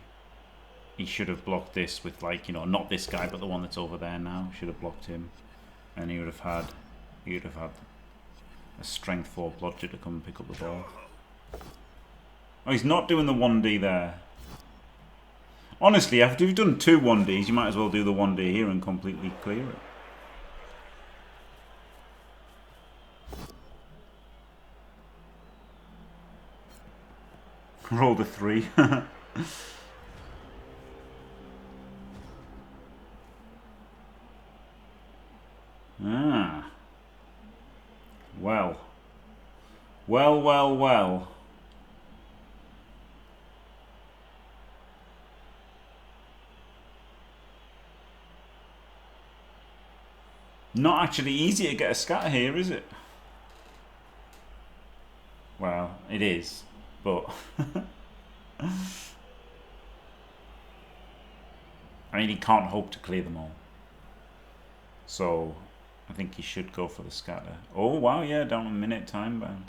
he should have blocked this with, like, you know, not this guy, but the one that's over there now. Should have blocked him. And he would have had a strength 4 blodger to come and pick up the ball. Oh, he's not doing the 1D there. Honestly, after you've done 2 1Ds, you might as well do the 1D here and completely clear it. Roll the 3. Ah. Well. Well, well, well. Not actually easy to get a scatter here, is it? Well, it is, but... I mean, he can't hope to clear them all. So, I think he should go for the scatter. Oh, wow, yeah, down a minute time bank.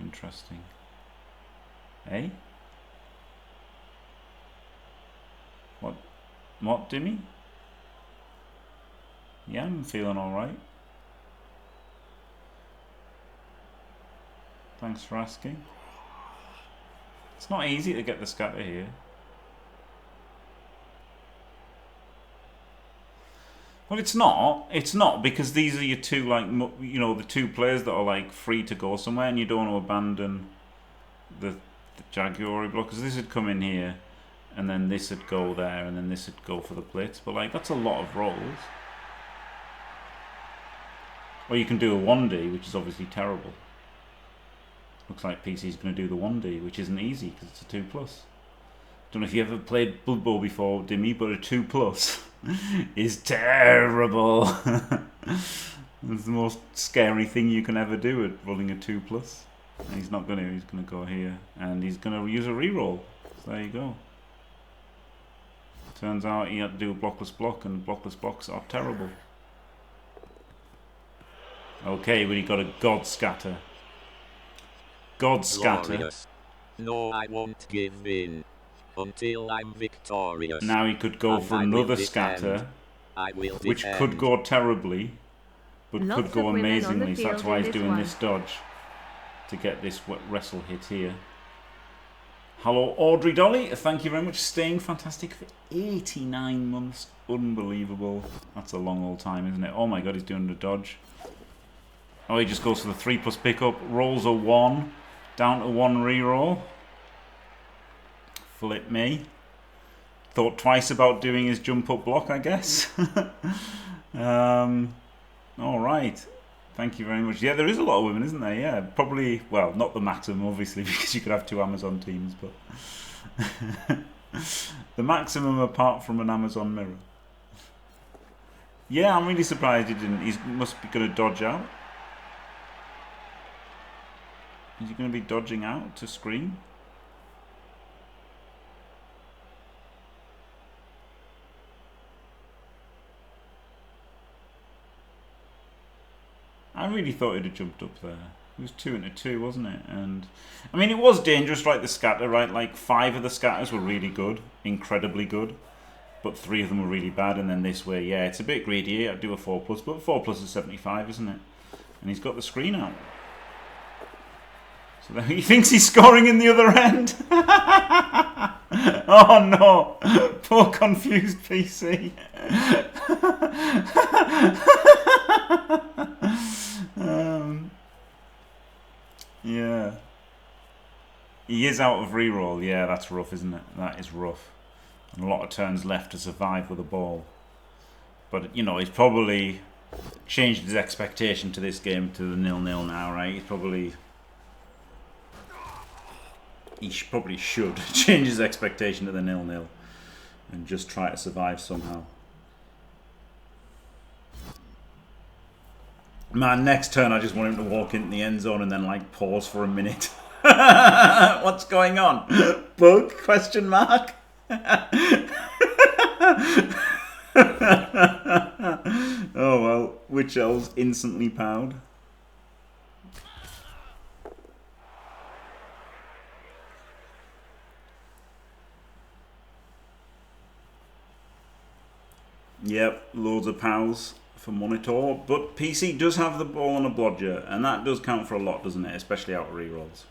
Interesting. Eh? What, Dimmy? Yeah, I'm feeling alright. Thanks for asking. It's not easy to get the scatter here. Well, it's not. It's not, because these are your two, like, you know, the 2 players that are, like, free to go somewhere, and you don't want to abandon the Jaguar block, because this would come in here, and then this would go there, and then this would go for the blitz. But, like, that's a lot of rolls. Or you can do a 1D, which is obviously terrible. Looks like PC's going to do the 1D, which isn't easy because it's a 2+. Don't know if you ever played Blood Bowl before, Dimmy, but a 2+ is terrible. It's the most scary thing you can ever do at rolling a 2+. And he's not going to. He's going to go here, and he's going to use a reroll. So there you go. Turns out he had to do a blockless block, and blockless blocks are terrible. Okay, but he got a God Scatter. God scatter. Glorious. No, I won't give in until I'm victorious. Now he could go And for I will another defend. scatter, I will which defend. could go terribly, but Lots could of go women on the amazingly. So that's field why in he's this doing one. this dodge to get this wrestle hit here. Hello, Audrey Dolly. Thank you very much for staying. Fantastic for 89 months. Unbelievable. That's a long old time, isn't it? Oh my god, he's doing the dodge. Oh, he just goes for the 3+ pickup. Rolls a 1. Down to 1 reroll. Flip me. Thought twice about doing his jump up block, I guess. Alright. Thank you very much. Yeah, there is a lot of women, isn't there? Yeah, probably, well, not the maximum, obviously, because you could have 2 Amazon teams, but the maximum apart from an Amazon mirror. Yeah, I'm really surprised he didn't. He must be going to dodge out. Is he going to be dodging out to screen? I really thought he'd have jumped up there. It was 2 into 2, wasn't it? And I mean, it was dangerous, right? The scatter, right? Like 5 of the scatters were really good, incredibly good, but 3 of them were really bad. And then this way, yeah, it's a bit greedy. I'd do a 4+, but 4+ is 75, isn't it? And he's got the screen out. So he thinks he's scoring in the other end. Oh no! Poor confused PC. Yeah. He is out of reroll. Yeah, that's rough, isn't it? That is rough. And a lot of turns left to survive with a ball. But, you know, he's probably changed his expectation to this game to the 0-0 now, right? He's probably... probably should change his expectation to the 0-0 and just try to survive somehow. Man, next turn I just want him to walk into the end zone and then like pause for a minute. What's going on? Bug? Question mark? Oh well, Witch Elves instantly powed. Yep, loads of pals for Monitor, but PC does have the ball on a blodger, and that does count for a lot, doesn't it? Especially out of rerolls.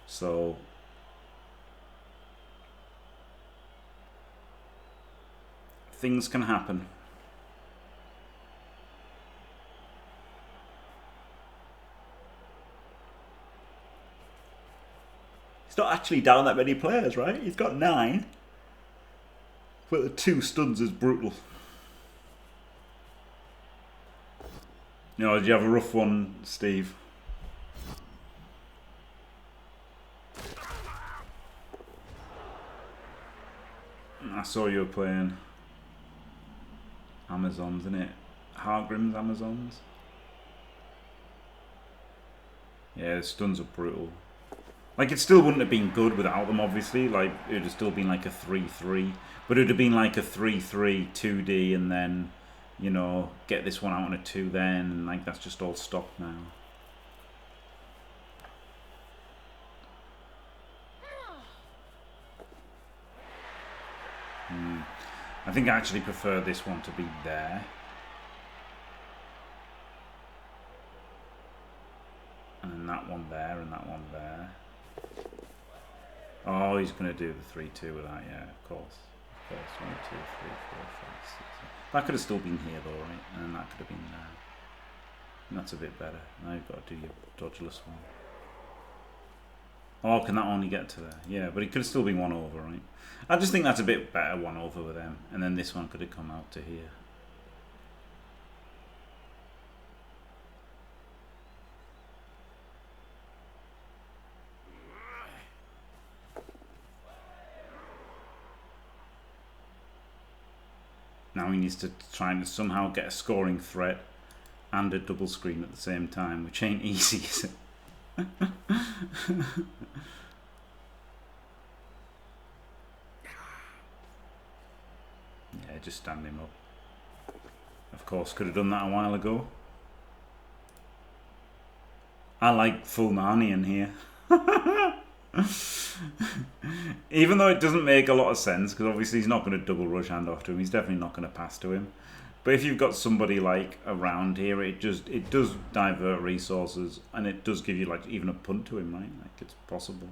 So things can happen. He's not actually down that many players, right? He's got 9. But the 2 stuns is brutal. You know, did you have a rough one, Steve? I saw you were playing Amazons, innit? Hargrim's Amazons. Yeah, the stuns are brutal. Like, it still wouldn't have been good without them, obviously. Like, it would have still been like a 3-3. But it would have been like a 3-3, 2D, and then, you know, get this one out on a 2 then. And, like, that's just all stopped now. I think I actually prefer this one to be there. And then that one there, and that one there. Oh, he's going to do the 3-2 with that, yeah, of course. Of course, 1, 2, 3, 4, 5, 6. That could have still been here though, right? And then that could have been there. And that's a bit better. Now you've got to do your dodgeless one. Oh, can that only get to there? Yeah, but it could have still been 1 over, right? I just think that's a bit better 1 over with them. And then this one could have come out to here. Now he needs to try and somehow get a scoring threat and a double screen at the same time, which ain't easy, is it? Yeah, just stand him up. Of course, could have done that a while ago. I like full Narnian here. Even though it doesn't make a lot of sense, because obviously he's not going to double rush hand off to him. He's definitely not going to pass to him. But if you've got somebody like around here, it does divert resources, and it does give you like even a punt to him, right? Like it's possible.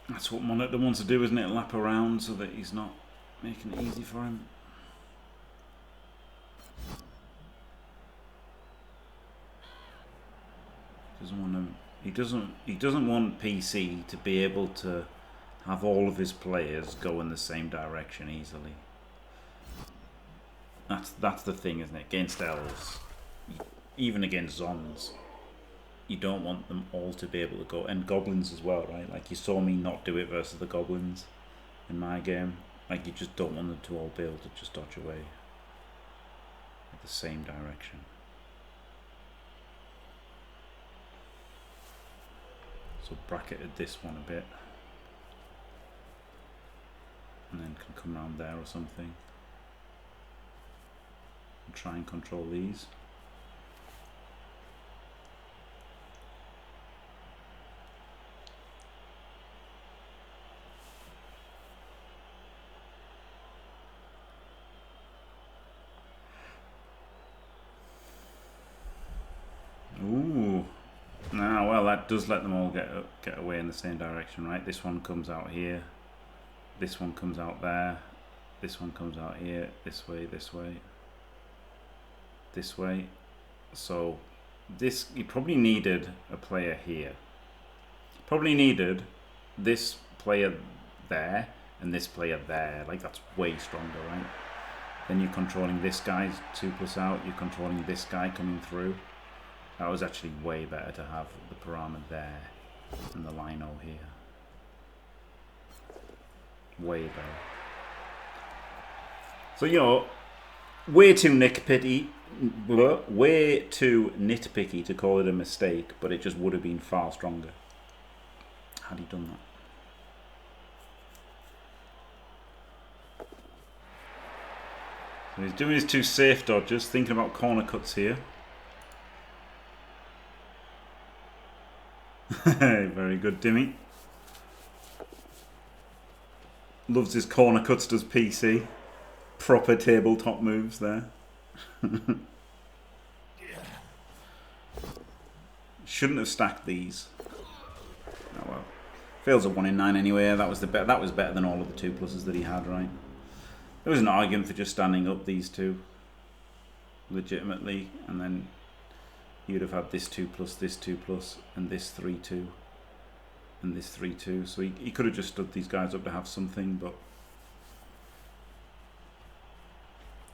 That's what Monitor wants to do, isn't it? Lap around so that he's not making it easy for him. He doesn't want PC to be able to have all of his players go in the same direction easily. That's the thing, isn't it? Against elves, even against Zons, you don't want them all to be able to go, and goblins as well, right? Like you saw me not do it versus the goblins in my game. Like you just don't want them to all be able to just dodge away in the same direction. So bracketed this one a bit, and then can come around there or something and try and control these. Ooh. Now, well, that does let them all get away in the same direction, right? This one comes out here. This one comes out there. This one comes out here. This way, this way. This way. So, this, you probably needed a player here. Probably needed this player there and this player there. Like, that's way stronger, right? Then you're controlling this guy's 2+ out. You're controlling this guy coming through. That was actually way better to have the Piranha there and the Lino here. Way better. So, you know, way too nitpicky to call it a mistake, but it just would have been far stronger had he done that. So he's doing his 2 safe dodges, thinking about corner cuts here. Very good, Dimmy. Loves his corner cuts, does PC. Proper tabletop moves there. Shouldn't have stacked these. Oh well. Fails at 1 in 9 anyway. That was better than all of the 2+s that he had, right? There was an argument for just standing up these two legitimately, and then you'd have had this 2+, this 2+, and this 3-2, and this 3-2. So he could have just stood these guys up to have something, but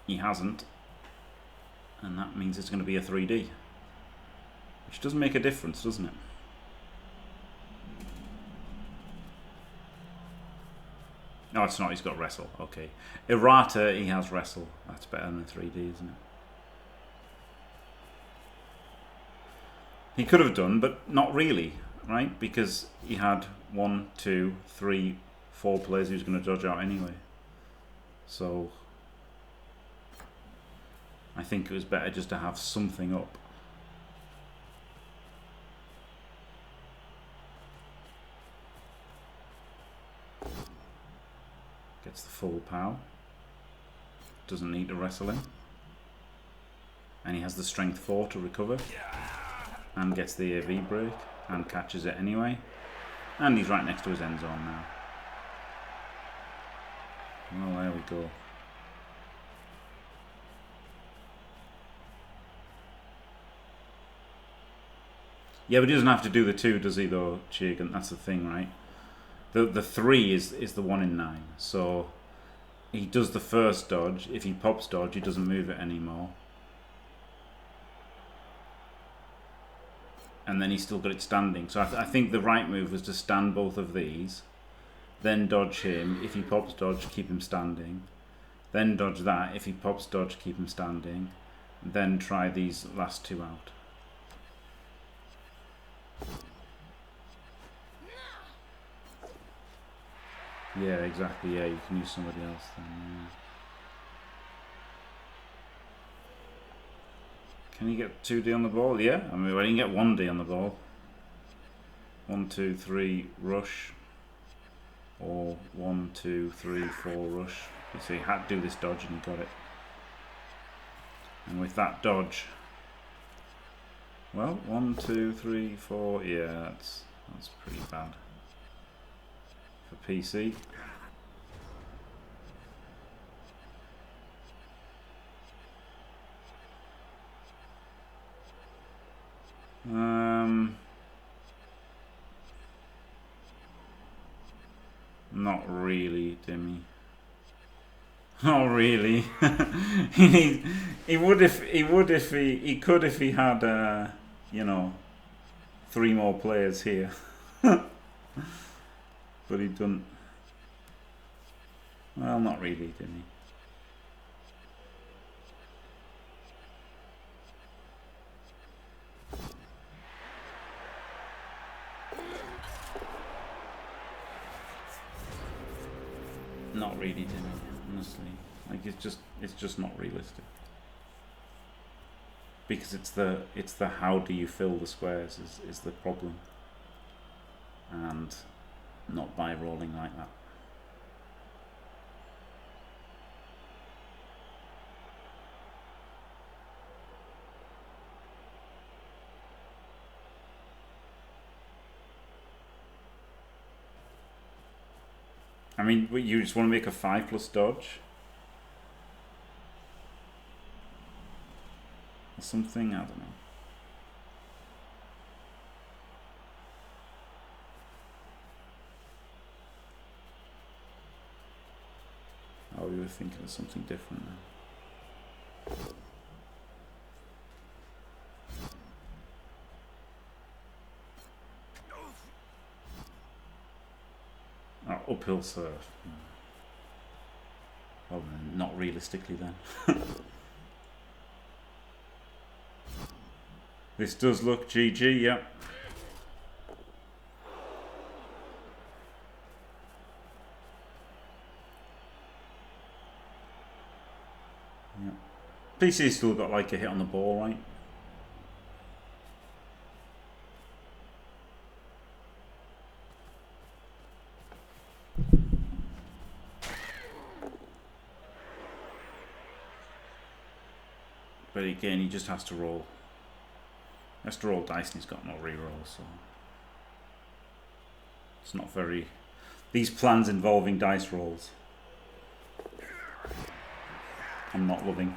he hasn't, and that means it's going to be a 3D, which does make a difference, doesn't it? No, it's not. He's got wrestle. Okay, errata. He has wrestle. That's better than the 3D, isn't it? He could have done, but not really, right? Because he had 1, 2, 3, 4 players he was going to dodge out anyway. So I think it was better just to have something up. Gets the full pow. Doesn't need to wrestle him. And he has the strength 4 to recover. And gets the AV break and catches it anyway. And he's right next to his end zone now. Well, there we go. Yeah, but he doesn't have to do the 2, does he, though, Chigan? That's the thing, right? The 3 is the 1 in 9. So he does the first dodge. If he pops dodge, he doesn't move it anymore. And then he's still got it standing. So I think the right move was to stand both of these, then dodge him. If he pops dodge, keep him standing. Then dodge that. If he pops dodge, keep him standing. then try these last two out. Yeah, exactly. Yeah, you can use somebody else then. Yeah. Can you get 2D on the ball? Yeah, I mean, well, you can get 1D on the ball. 1, 2, 3, rush. Or 1, 2, 3, 4, rush. So you had to do this dodge and you got it. And with that dodge, well, 1, 2, 3, 4. Yeah, that's pretty bad for PC. Not really, Dimmy. Not really. he would if he could if he had you know, 3 more players here. But he doesn't. Well, not really, Dimmy. Not really, Dimmy, honestly. Like it's just not realistic. Because it's the how do you fill the squares is the problem. And not by rolling like that. I mean, you just want to make a 5+ dodge? Or something? I don't know. Oh, we were thinking of something different now. Oh, uphill serve. Well, not realistically then. This does look GG, yep. Yep. PC's still got like a hit on the ball, right? But again, he just has to roll. He has to roll dice and he's got no reroll, so it's not very... These plans involving dice rolls, I'm not loving.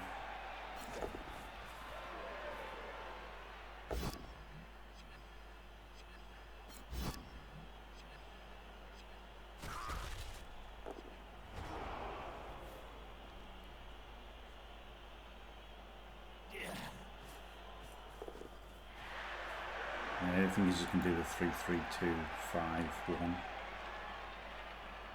I think he's just going to do the 3, 3, 2, 5, 1.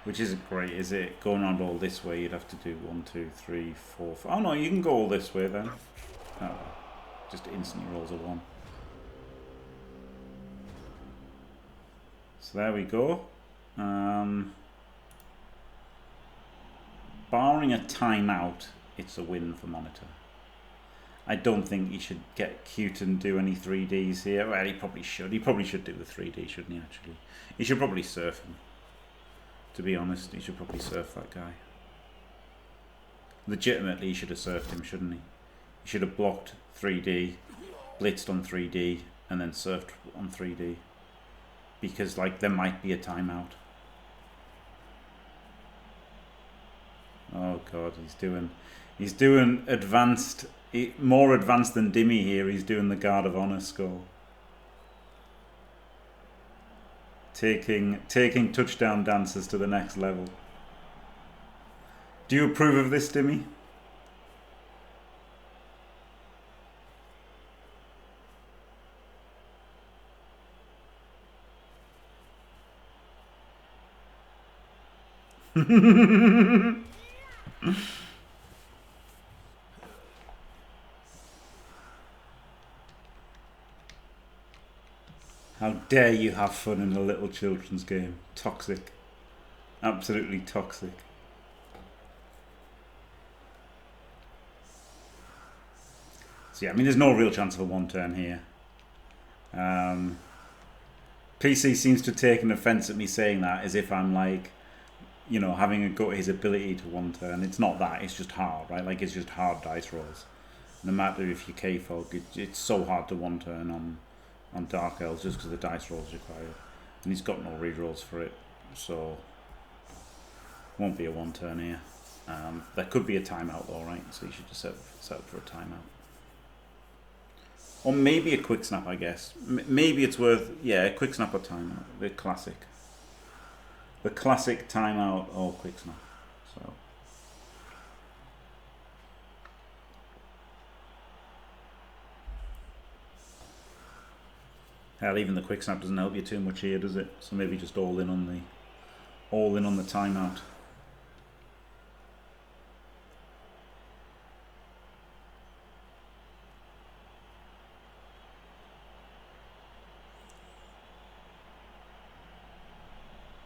Which isn't great, is it? Going around all this way, you'd have to do 1, 2, 3, 4, 5. Oh no, you can go all this way then. Oh, just instantly rolls a 1. So there we go. Barring a timeout, it's a win for Monitor. I don't think he should get cute and do any 3Ds here. Well, he probably should. He probably should do the 3D, shouldn't he, actually? He should probably surf him. To be honest, he should probably surf that guy. Legitimately, he should have surfed him, shouldn't he? He should have blocked 3D, blitzed on 3D, and then surfed on 3D. Because, like, there might be a timeout. Oh, God, he's doing advanced... More advanced than Dimmy here. He's doing the Guard of Honor skull. Taking touchdown dances to the next level. Do you approve of this, Dimmy? How dare you have fun in a little children's game? Toxic. Absolutely toxic. So yeah, I mean, there's no real chance of a one turn here. PC seems to take an offence at me saying that, as if I'm like, you know, having a go at his ability to one turn. It's not that, it's just hard, right? Like, it's just hard dice rolls. No matter if you K-Fog, it's so hard to one turn on Dark Elves just because the dice rolls required. And he's got no rerolls for it, so won't be a one turn here. There could be a timeout though, right? So you should just set up for a timeout. Or maybe a quick snap, I guess. Maybe it's worth, yeah, a quick snap or timeout. The classic. The classic timeout or quick snap. So. Hell, even the quick snap doesn't help you too much here, does it? So maybe just all in on the timeout.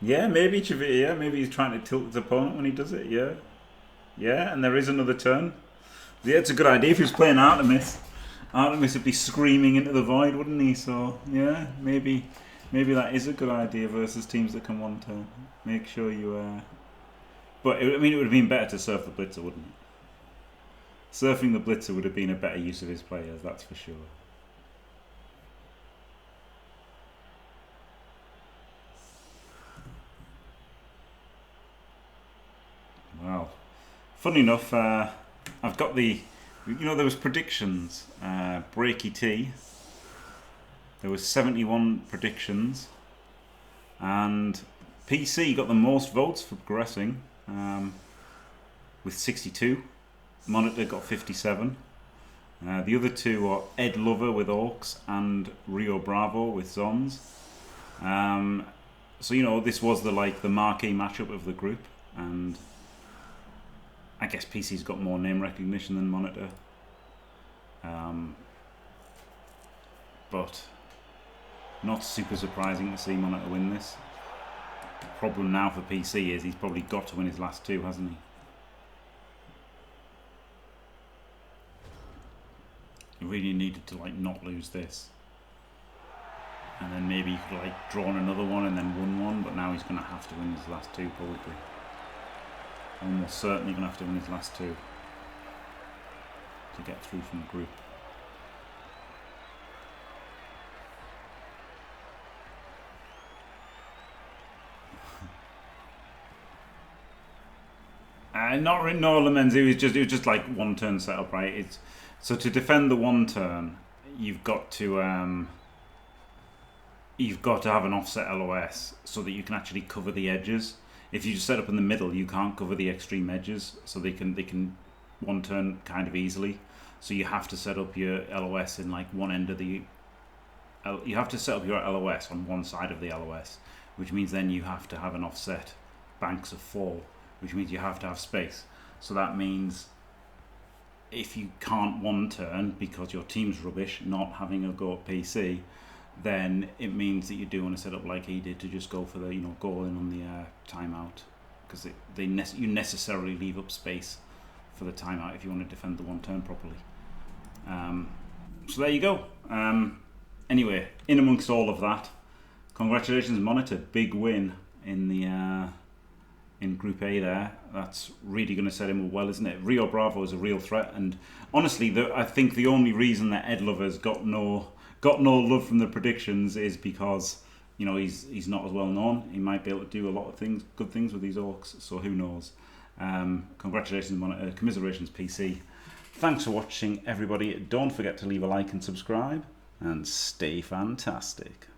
Yeah, maybe yeah, maybe he's trying to tilt his opponent when he does it. Yeah, yeah, and there is another turn. Yeah, it's a good idea if he was playing Artemis. Artemis would be screaming into the void, wouldn't he? So yeah, maybe that is a good idea versus teams that can one turn. Make sure you. But I mean, it would have been better to surf the blitzer, wouldn't it? Surfing the blitzer would have been a better use of his players, that's for sure. Wow. Funny enough, I've got the, you know, there was predictions, Breaky T. There was 71 predictions, and PC got the most votes for progressing, with 62. Monitor got 57. The other two are Ed Lover with Orcs and Rio Bravo with Zons. So you know, this was the marquee matchup of the group, and I guess PC's got more name recognition than Monitor. But not super surprising to see Monitor win this. The problem now for PC is he's probably got to win his last two, hasn't he? He really needed to not lose this. And then maybe he could drawn another one and then won one, but now he's going to have to win his last two probably. Almost certainly going to have to win his last two to get through from the group. Not really, no laments. It was just like one turn setup, right? So to defend the one turn, you've got to have an offset LOS so that you can actually cover the edges. If you just set up in the middle, you can't cover the extreme edges, so they can one turn kind of easily. So you have to set up your LOS in one end of the. You have to set up your LOS on one side of the LOS, which means then you have to have an offset banks of 4, which means you have to have space. So that means if you can't one turn because your team's rubbish, not having a go at PC, then it means that you do want to set up like he did to just go for the go in on the timeout, because you necessarily leave up space for the timeout if you want to defend the one turn properly. So there you go. Anyway, in amongst all of that, congratulations Monitor, big win in the in Group A there. That's really going to set him up well, isn't it? Rio Bravo is a real threat, and honestly, I think the only reason that Ed Lover's got no love from the predictions is because he's not as well known. He might be able to do a lot of good things with these Orcs, so who knows. Congratulations Monitor, commiserations PC. Thanks for watching everybody. Don't forget to leave a like and subscribe, and stay fantastic.